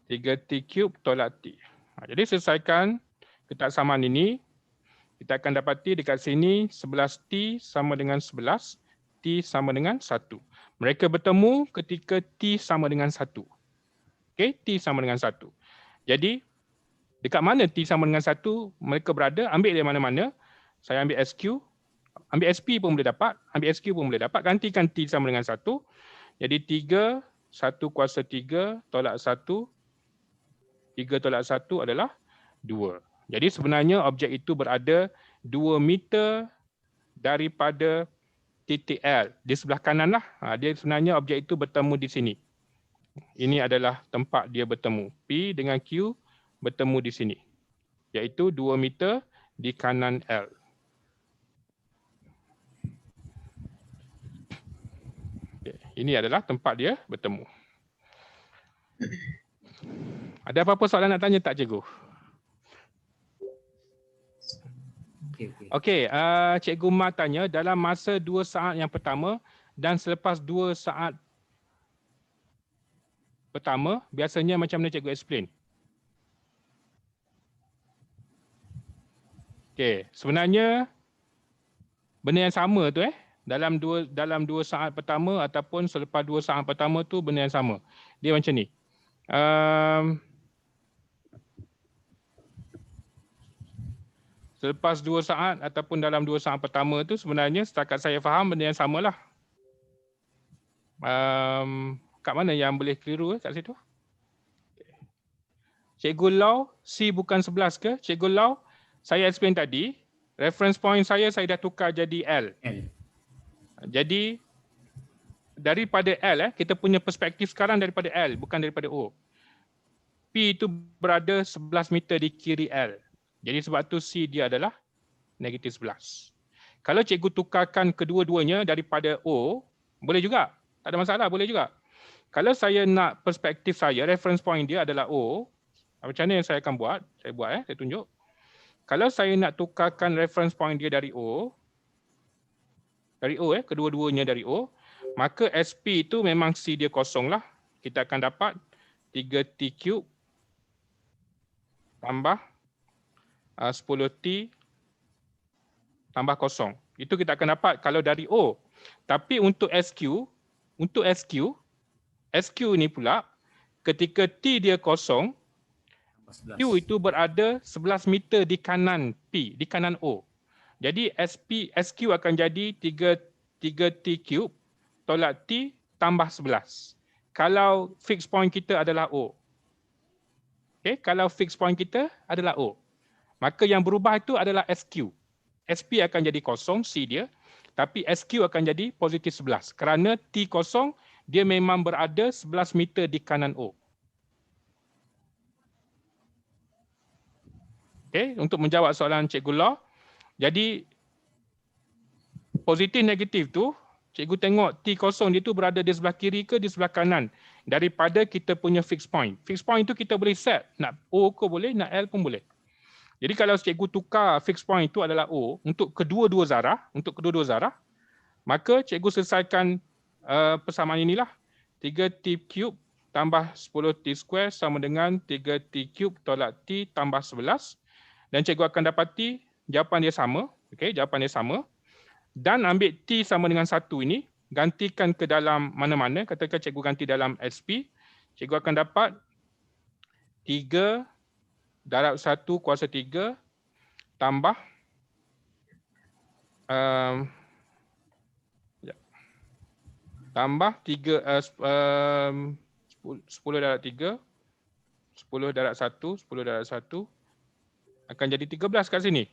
3T cube tolak T. Jadi selesaikan ketaksamaan ini. Kita akan dapati dekat sini 11T sama dengan 11. T sama dengan 1. Mereka bertemu ketika T sama dengan 1. Okay, T sama dengan 1. Jadi, dekat mana T sama dengan 1 mereka berada, ambil dari mana-mana. Saya ambil SQ, ambil SP pun boleh dapat, ambil SQ pun boleh dapat. Gantikan T sama dengan 1. Jadi 3, 1 kuasa 3 tolak 1. 3 tolak 1 adalah 2. Jadi sebenarnya objek itu berada 2 meter daripada titik L. Di sebelah kanan lah. Dia sebenarnya objek itu bertemu di sini. Ini adalah tempat dia bertemu. P dengan Q bertemu di sini. Iaitu 2 meter di kanan L. Okay. Ini adalah tempat dia bertemu. Ada apa-apa soalan nak tanya tak, cikgu? Okey, Cikgu Ma tanya, dalam masa 2 saat yang pertama dan selepas 2 saat pertama, biasanya macam mana cikgu explain? Okey, sebenarnya benda yang sama tu dalam dua saat pertama ataupun selepas 2 saat pertama tu benda yang sama. Dia macam ni. Selepas 2 saat ataupun dalam 2 saat pertama tu sebenarnya setakat saya faham benda yang samalah. Kat mana yang boleh keliru kat situ? Cikgu Lau, C bukan 11 ke? Cikgu Lau, saya explain tadi, reference point saya dah tukar jadi L. Jadi daripada L, kita punya perspektif sekarang daripada L, bukan daripada O. P itu berada 11 meter di kiri L. Jadi sebab tu C dia adalah negatif 11. Kalau cikgu tukarkan kedua-duanya daripada O, boleh juga. Tak ada masalah, boleh juga. Kalau saya nak perspektif saya, reference point dia adalah O, macam mana yang saya akan buat? Saya buat, saya tunjuk. Kalau saya nak tukarkan reference point dia dari O, kedua-duanya dari O, maka SP itu memang C dia kosong lah. Kita akan dapat 3T cube tambah 10T tambah kosong. Itu kita akan dapat kalau dari O. Tapi untuk SQ ni pula, ketika T dia kosong, Q itu berada 11 meter di kanan P, di kanan O. Jadi SQ akan jadi 3T cube tolak T tambah 11. Kalau fixed point kita adalah O. Okay, kalau fixed point kita adalah O. Maka yang berubah itu adalah SQ. SP akan jadi kosong, C dia. Tapi SQ akan jadi positif 11. Kerana T kosong, dia memang berada 11 meter di kanan O. Okay, untuk menjawab soalan Cikgu Law. Jadi, positif negatif tu, cikgu tengok T kosong dia tu berada di sebelah kiri ke di sebelah kanan daripada kita punya fixed point. Fixed point tu kita boleh set. Nak O ke boleh, nak L pun boleh. Jadi kalau cikgu tukar fixed point itu adalah O untuk kedua-dua zarah, maka cikgu selesaikan persamaan inilah. 3T cube tambah 10T square sama dengan 3T cube tolak T tambah 11. Dan cikgu akan dapati jawapan dia sama. Okay, jawapan dia sama. Dan ambil T sama dengan 1 ini, gantikan ke dalam mana-mana. Katakan cikgu ganti dalam SP. Cikgu akan dapat 3 darab 1 kuasa 3 tambah tambah 10 10 darab 1, 10 darab 1 akan jadi 13 kat sini.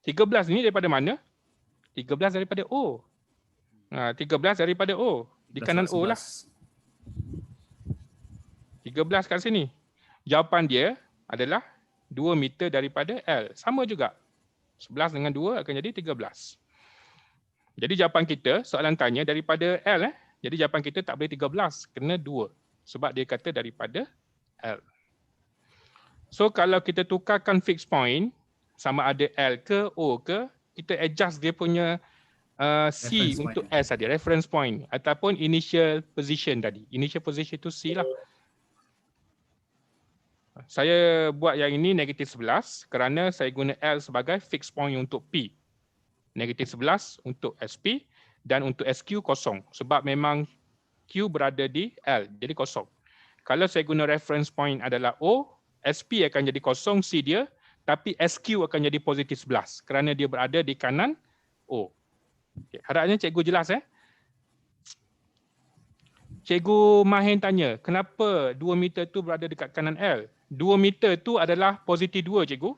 13 ni daripada mana? 13 daripada O. 13 daripada O. Di kanan O lah. 13 kat sini. Jawapan dia adalah 2 meter daripada L. Sama juga. 11 dengan 2 akan jadi 13. Jadi jawapan kita, soalan tanya daripada L. Jadi jawapan kita tak boleh 13, kena 2. Sebab dia kata daripada L. So kalau kita tukarkan fixed point, sama ada L ke O ke, kita adjust dia punya C untuk S tadi, reference point ataupun initial position tadi. Initial position itu C lah. Saya buat yang ini negatif 11 kerana saya guna L sebagai fixed point untuk P. Negatif 11 untuk SP dan untuk SQ kosong sebab memang Q berada di L, jadi kosong. Kalau saya guna reference point adalah O, SP akan jadi kosong C dia, tapi SQ akan jadi positif 11 kerana dia berada di kanan O. Okay, harapnya cikgu jelas Cikgu Mahin tanya, kenapa 2 meter tu berada dekat kanan L? 2 meter tu adalah positif 2 cikgu.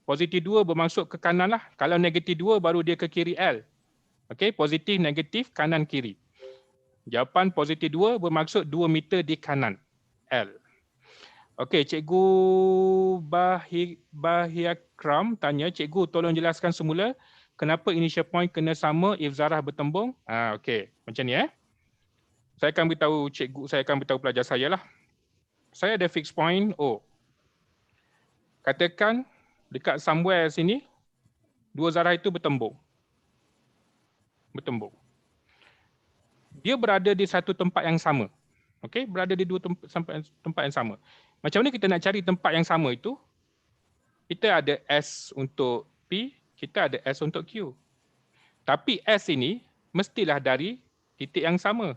Positif 2 bermaksud ke kanan lah. Kalau negatif 2 baru dia ke kiri L. Okey, positif, negatif, kanan, kiri. Jawapan positif 2 bermaksud 2 meter di kanan L. Okey, Cikgu Bahiakram tanya, cikgu tolong jelaskan semula kenapa initial point kena sama if zarah bertembung. Okey, macam ni Saya akan beritahu cikgu, saya akan beritahu pelajar saya lah. Saya ada fixed point O. Katakan dekat somewhere sini, dua zarah itu bertembung. Dia berada di satu tempat yang sama. Okey, berada di dua tempat yang sama. Macam mana kita nak cari tempat yang sama itu? Kita ada S untuk P, kita ada S untuk Q. Tapi S ini mestilah dari titik yang sama.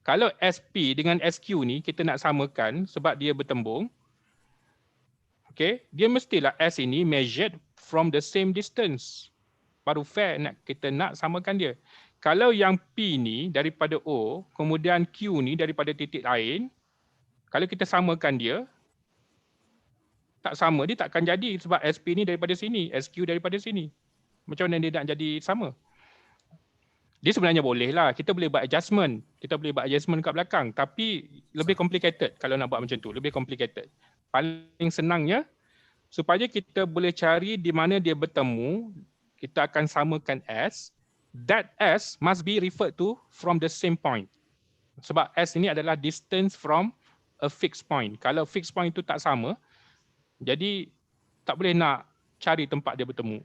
Kalau SP dengan SQ ni kita nak samakan sebab dia bertembung, okay, dia mestilah S ini measured from the same distance. Baru fair kita nak samakan dia. Kalau yang P ni daripada O, kemudian Q ni daripada titik lain, kalau kita samakan dia, tak sama, dia takkan jadi sebab SP ni daripada sini, SQ daripada sini. Macam mana dia nak jadi sama? Dia sebenarnya boleh lah, kita boleh buat adjustment. Kita boleh buat adjustment kat belakang, tapi lebih complicated kalau nak buat macam tu, lebih complicated. Paling senangnya, supaya kita boleh cari di mana dia bertemu, kita akan samakan S. That S must be referred to from the same point. Sebab S ini adalah distance from a fixed point. Kalau fixed point itu tak sama, jadi tak boleh nak cari tempat dia bertemu.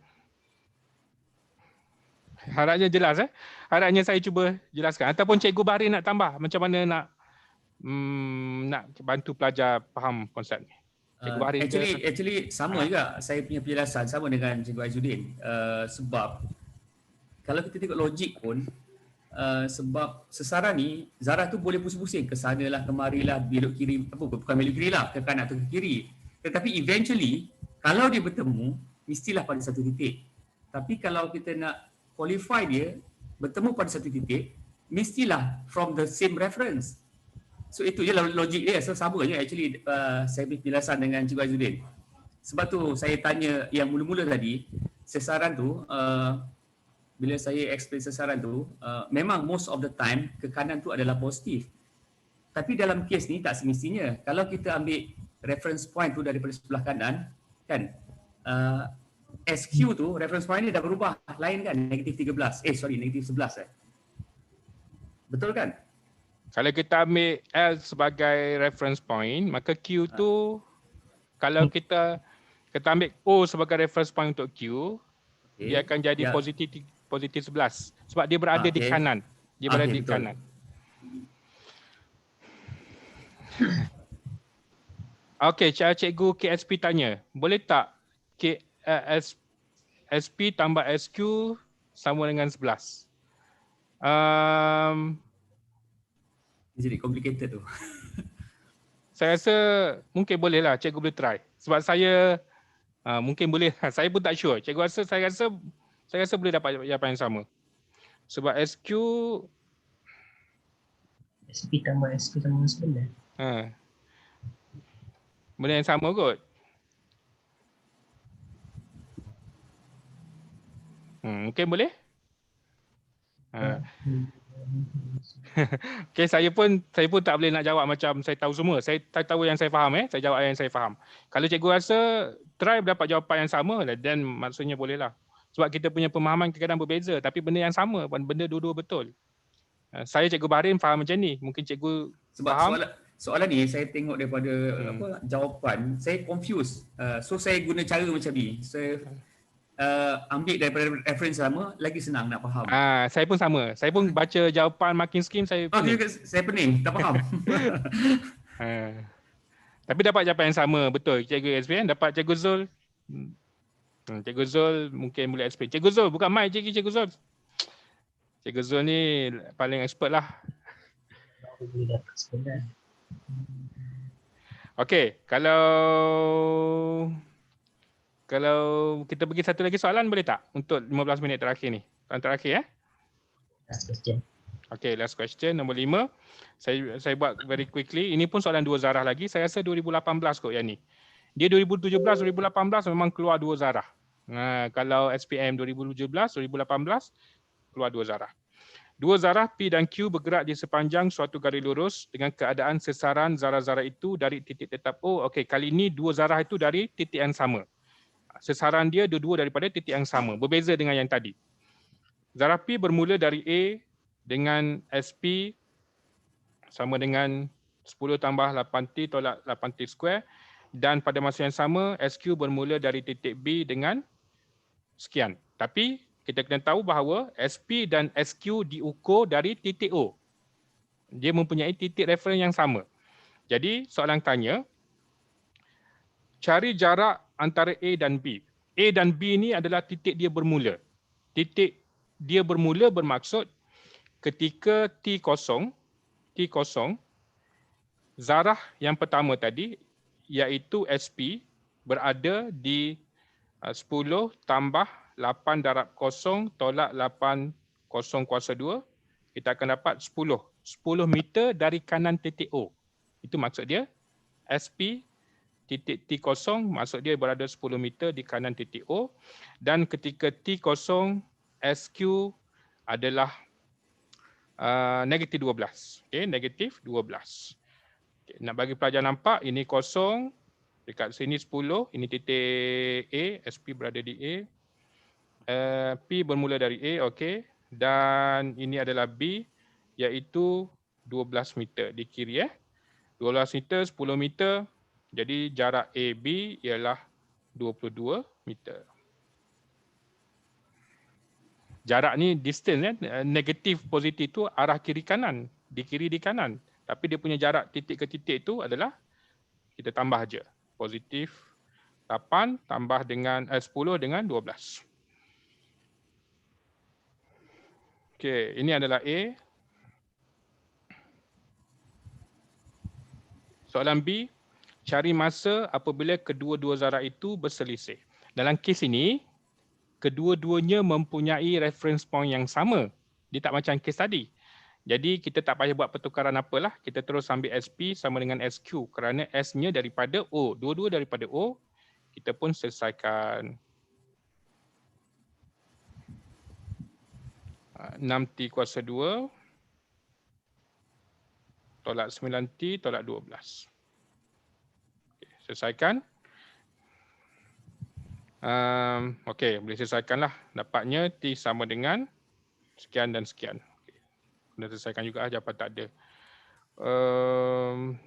Harapnya jelas Harapnya saya cuba jelaskan. Ataupun Cikgu Bahri nak tambah macam mana nak bantu pelajar faham konsep ni. Cikgu Bahri actually sama juga saya punya penjelasan sama dengan Cikgu Aizuddin. Sebab kalau kita tengok logik pun, sebab sesaran ni zarah tu boleh pusing-pusing ke sana lah, kemari lah, belok kiri, bukan belok kiri lah, ke kanan atau ke kiri. Tetapi eventually kalau dia bertemu mestilah pada satu titik. Tapi kalau kita nak qualify dia bertemu pada satu titik, mestilah from the same reference. So itu je logik dia. So sama je actually saya beri penjelasan dengan Cikgu Aizuddin. Sebab tu saya tanya yang mula-mula tadi, sesaran tu bila saya explain sesaran tu, memang most of the time ke kanan tu adalah positif. Tapi dalam kes ni tak semestinya. Kalau kita ambil reference point tu daripada sebelah kanan, kan, SQ tu reference point ni dah berubah lain kan, negatif 11. Negatif 11 Betul kan? Kalau kita ambil L sebagai reference point, maka Q tu kalau kita ambil O sebagai reference point untuk Q, dia akan jadi positif 11 sebab dia berada di kanan. Dia berada di kanan. Okey, Cikgu KSP tanya, boleh tak SP tambah SQ sama dengan 11? Jadi complicated tu. Saya rasa mungkin boleh lah, cikgu boleh try. Sebab saya mungkin boleh, saya pun tak sure. Cikgu rasa, saya rasa boleh dapat jawapan yang sama. Sebab SQ SP tambah 11. Benda yang sama kot. Mungkin boleh? Okay, saya pun tak boleh nak jawab macam saya tahu semua. Saya tahu yang saya faham saya jawab yang saya faham. Kalau cikgu rasa try dapat jawapan yang sama then maksudnya boleh lah. Sebab kita punya pemahaman kadang-kadang berbeza tapi benda yang sama, benda dua-dua betul. Saya Cikgu Bahrin faham macam ni. Mungkin cikgu Sebab faham. soalan ni saya tengok daripada jawapan, saya confused. So saya guna cara macam ni. Saya ambil daripada reference sama, lagi senang nak faham. Saya pun sama. Saya pun baca jawapan marking scheme saya pening. Saya pening, tak faham. Tapi dapat jawapan yang sama, betul. Cikgu explain, dapat Cikgu Zul. Cikgu Zul mungkin boleh explain. Cikgu Zul, bukan mic Cikgu Zul. Cikgu Zul ni paling expert lah. Okey, kalau kita pergi satu lagi soalan boleh tak? Untuk 15 minit terakhir ni. Soalan terakhir Last question. Okay, last question nombor 5. Saya buat very quickly. Ini pun soalan 2 zarah lagi. Saya rasa 2018 kot yang ni. Dia 2017, 2018 memang keluar 2 zarah. Kalau SPM 2017, 2018 keluar 2 zarah. 2 zarah P dan Q bergerak di sepanjang suatu garis lurus dengan keadaan sesaran zarah-zarah itu dari titik tetap O. Okey, kali ini 2 zarah itu dari titik yang sama. Sesaran dia dua-dua daripada titik yang sama. Berbeza dengan yang tadi. Zarah P bermula dari A dengan SP sama dengan 10 tambah 8T tolak 8T square. Dan pada masa yang sama, SQ bermula dari titik B dengan sekian. Tapi kita kena tahu bahawa SP dan SQ diukur dari titik O. Dia mempunyai titik referens yang sama. Jadi soalan tanya, cari jarak antara A dan B. A dan B ni adalah titik dia bermula. Titik dia bermula bermaksud ketika T kosong, zarah yang pertama tadi iaitu SP berada di 10 tambah 8 darab kosong tolak 8 kosong kuasa 2, kita akan dapat 10 meter dari kanan titik O. Itu maksud dia. SP titik T kosong maksud dia berada 10 meter di kanan titik O. Dan ketika T kosong, SQ adalah negatif 12. Okay, negatif 12. Okay, nak bagi pelajar nampak, ini kosong, dekat sini 10, ini titik A, SP berada di A. P bermula dari A, okey. Dan ini adalah B, iaitu 12 meter di kiri. 12 meter, 10 meter. Jadi jarak AB ialah 22 meter. Jarak ni distance negatif positif tu arah kiri kanan, di kiri di kanan. Tapi dia punya jarak titik ke titik tu adalah kita tambah je. Positif 8 tambah dengan 10 dengan 12. Okey, ini adalah A. Soalan B, cari masa apabila kedua-dua zarah itu berselisih. Dalam kes ini, kedua-duanya mempunyai reference point yang sama. Dia tak macam kes tadi. Jadi kita tak payah buat pertukaran apalah. Kita terus ambil SP sama dengan SQ kerana S-nya daripada O. Dua-dua daripada O, kita pun selesaikan. 6T kuasa 2 tolak 9T tolak 12. Okay, selesaikan. Okey, boleh selesaikanlah. Dapatnya T sama dengan sekian dan sekian. Okay. Kena selesaikan juga jawapan tak ada.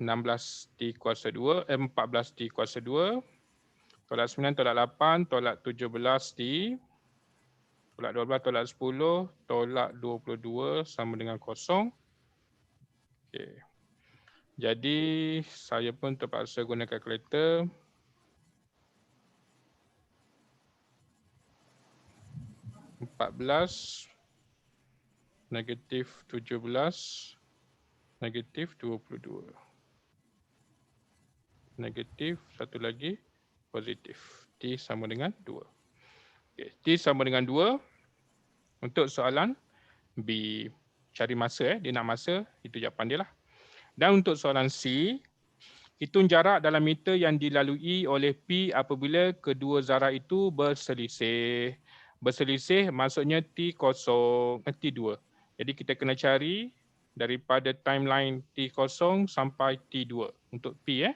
16T kuasa 2, 14T kuasa 2 tolak 9 tolak 8 tolak 17T tolak 12 tolak 10 tolak 22 sama dengan kosong. Okay. Jadi saya pun terpaksa guna kalkulator. Negatif 17 negatif 22. Negatif satu lagi positif. T sama dengan 2. Okay. T sama dengan 2 untuk soalan B. Cari masa dia nak masa, itu jawapan dia lah. Dan untuk soalan C, hitung jarak dalam meter yang dilalui oleh P apabila kedua zarah itu berselisih. Berselisih maksudnya T0, T2. Jadi kita kena cari daripada timeline T0 sampai T2 untuk P.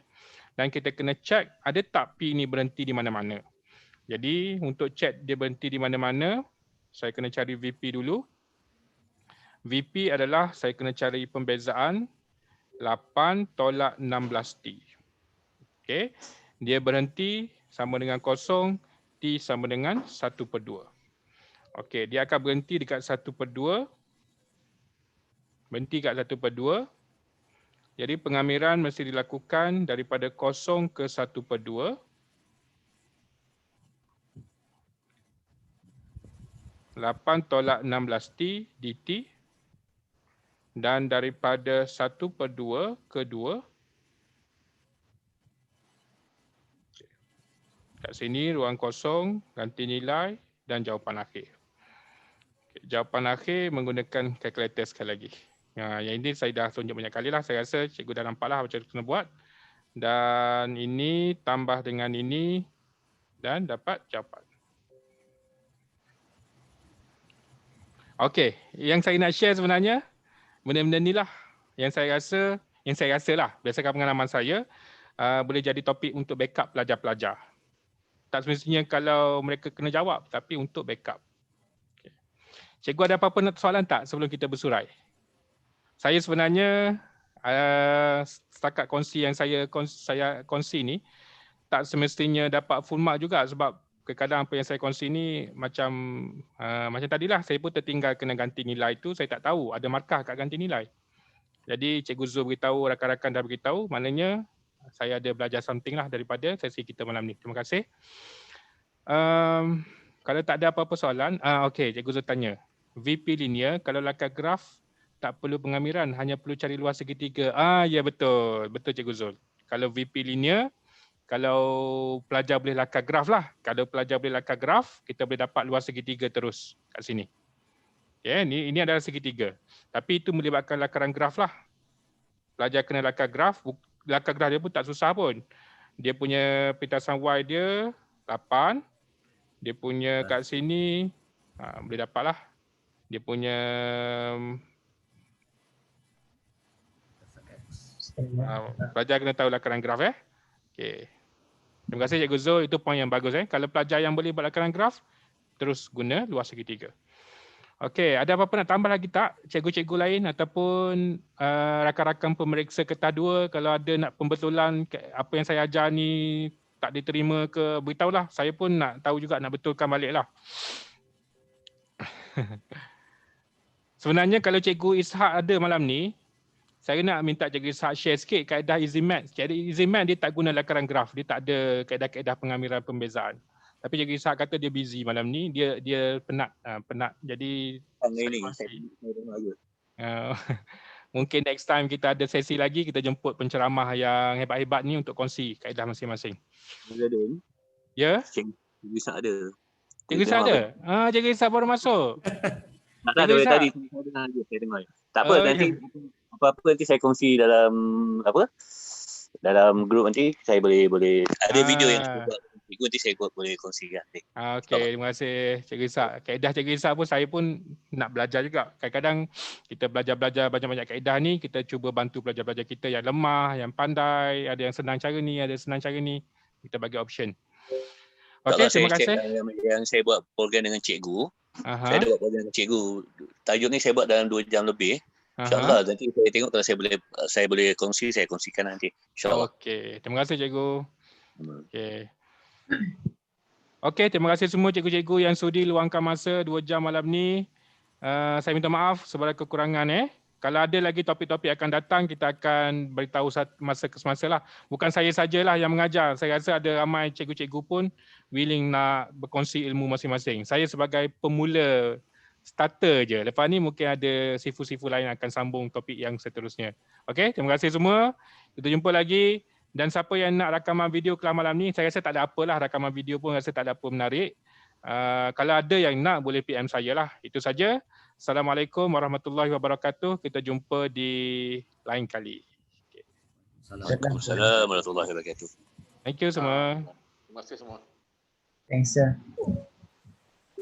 Dan kita kena check ada tak P ni berhenti di mana-mana. Jadi untuk check dia berhenti di mana-mana, saya kena cari VP dulu. VP adalah saya kena cari pembezaan 8 tolak 16T. Okey. Dia berhenti sama dengan 0, T sama dengan 1/2. Okey, dia akan berhenti dekat 1/2. Berhenti kat 1/2. Jadi pengamiran mesti dilakukan daripada 0 ke 1/2. 8 tolak 16T dt. Dan daripada 1/2 ke 2. Kat sini ruang kosong, ganti nilai dan jawapan akhir. Jawapan akhir menggunakan kalkulator sekali lagi. Yang ini saya dah tunjuk banyak kali lah. Saya rasa cikgu dah nampak lah macam mana kena buat. Dan ini tambah dengan ini dan dapat jawapan. Okey, yang saya nak share sebenarnya benda-benda ni lah yang saya rasa lah berdasarkan pengalaman saya boleh jadi topik untuk backup pelajar-pelajar. Tak semestinya kalau mereka kena jawab, tapi untuk backup. Okay. Cikgu ada apa-apa soalan tak sebelum kita bersurai? Saya sebenarnya setakat kongsi yang saya kongsi ni tak semestinya dapat full mark juga sebab kadang-kadang apa yang saya kongsi ni macam tadilah saya pun tertinggal kena ganti nilai tu, saya tak tahu ada markah kat ganti nilai. Jadi Cikgu Zul beritahu, rakan-rakan dah beritahu, maknanya saya ada belajar something lah daripada sesi kita malam ni. Terima kasih. Kalau tak ada apa-apa soalan, okey, Cikgu Zul tanya. VP linear, kalau lakar graf tak perlu pengamiran, hanya perlu cari luas segitiga. Ya betul. Betul Cikgu Zul. Kalau VP linear, kalau pelajar boleh lakar graf lah. Kalau pelajar boleh lakar graf, kita boleh dapat luas segitiga terus kat sini. Okay, ini adalah segitiga. Tapi itu melibatkan lakaran graf lah. Pelajar kena lakar graf. Lakar graf dia pun tak susah pun. Dia punya pitasan Y dia 8. Dia punya kat sini, boleh dapat lah. Dia punya pelajar kena tahu lakaran graf Okay. Terima kasih Cikgu Zul, itu poin yang bagus Kalau pelajar yang boleh buat lakaran graf, terus guna luas segitiga. Okey, ada apa-apa nak tambah lagi tak? Cikgu-cikgu lain ataupun rakan-rakan pemeriksa Ketah 2 kalau ada nak pembetulan apa yang saya ajar ni tak diterima ke, beritahulah. Saya pun nak tahu juga, nak betulkan balik lah. Sebenarnya kalau Cikgu Ishak ada malam ni, saya nak minta Cikgu Ishak share sikit kaedah Easy Math. Jadi Easy Math dia tak guna lakaran graf, dia tak ada kaedah-kaedah pengamiran pembezaan. Tapi Cikgu Ishak kata dia busy malam ni, dia penat. Jadi mungkin next time kita ada sesi lagi, kita jemput penceramah yang hebat-hebat ni untuk kongsi kaedah masing-masing. Ya? Cikgu Ishak ada. Cikgu Ishak ada? Cikgu Ishak baru masuk. Tak ada tadi saya dengar. Tak apa, nanti apa-apa nanti saya kongsi dalam dalam grup nanti saya boleh ada video yang saya buat. Nanti saya boleh kongsikan. Okey, terima kasih Cikgu Ishak. Kaedah Cikgu Ishak pun saya pun nak belajar juga. Kadang-kadang kita belajar banyak-banyak kaedah ni, kita cuba bantu pelajar-pelajar kita yang lemah, yang pandai, ada yang senang cara ni, ada senang cara ni. Kita bagi option. Okey, terima kasih. Yang saya buat program dengan cikgu. Saya ada buat program dengan cikgu. Tajuk ni saya buat dalam 2 jam lebih. InsyaAllah nanti saya tengok kalau saya boleh kongsi, saya kongsikan nanti. InsyaAllah. Okey, terima kasih cikgu. Okey, terima kasih semua cikgu-cikgu yang sudi luangkan masa 2 jam malam ni. Saya minta maaf segala kekurangan Kalau ada lagi topik-topik akan datang, kita akan beritahu masa ke semasa lah. Bukan saya sajalah yang mengajar. Saya rasa ada ramai cikgu-cikgu pun willing nak berkongsi ilmu masing-masing. Saya sebagai pemula, starter je. Lepas ni mungkin ada sifu-sifu lain akan sambung topik yang seterusnya. Okey, terima kasih semua. Kita jumpa lagi. Dan siapa yang nak rakaman video kelas malam ni, saya rasa tak ada apalah, rakaman video pun rasa tak ada apa menarik. Kalau ada yang nak, boleh PM saya lah. Itu saja. Assalamualaikum warahmatullahi wabarakatuh. Kita jumpa di lain kali. Waalaikumsalam warahmatullahi wabarakatuh. Thank you semua. Terima kasih semua. Thanks sir.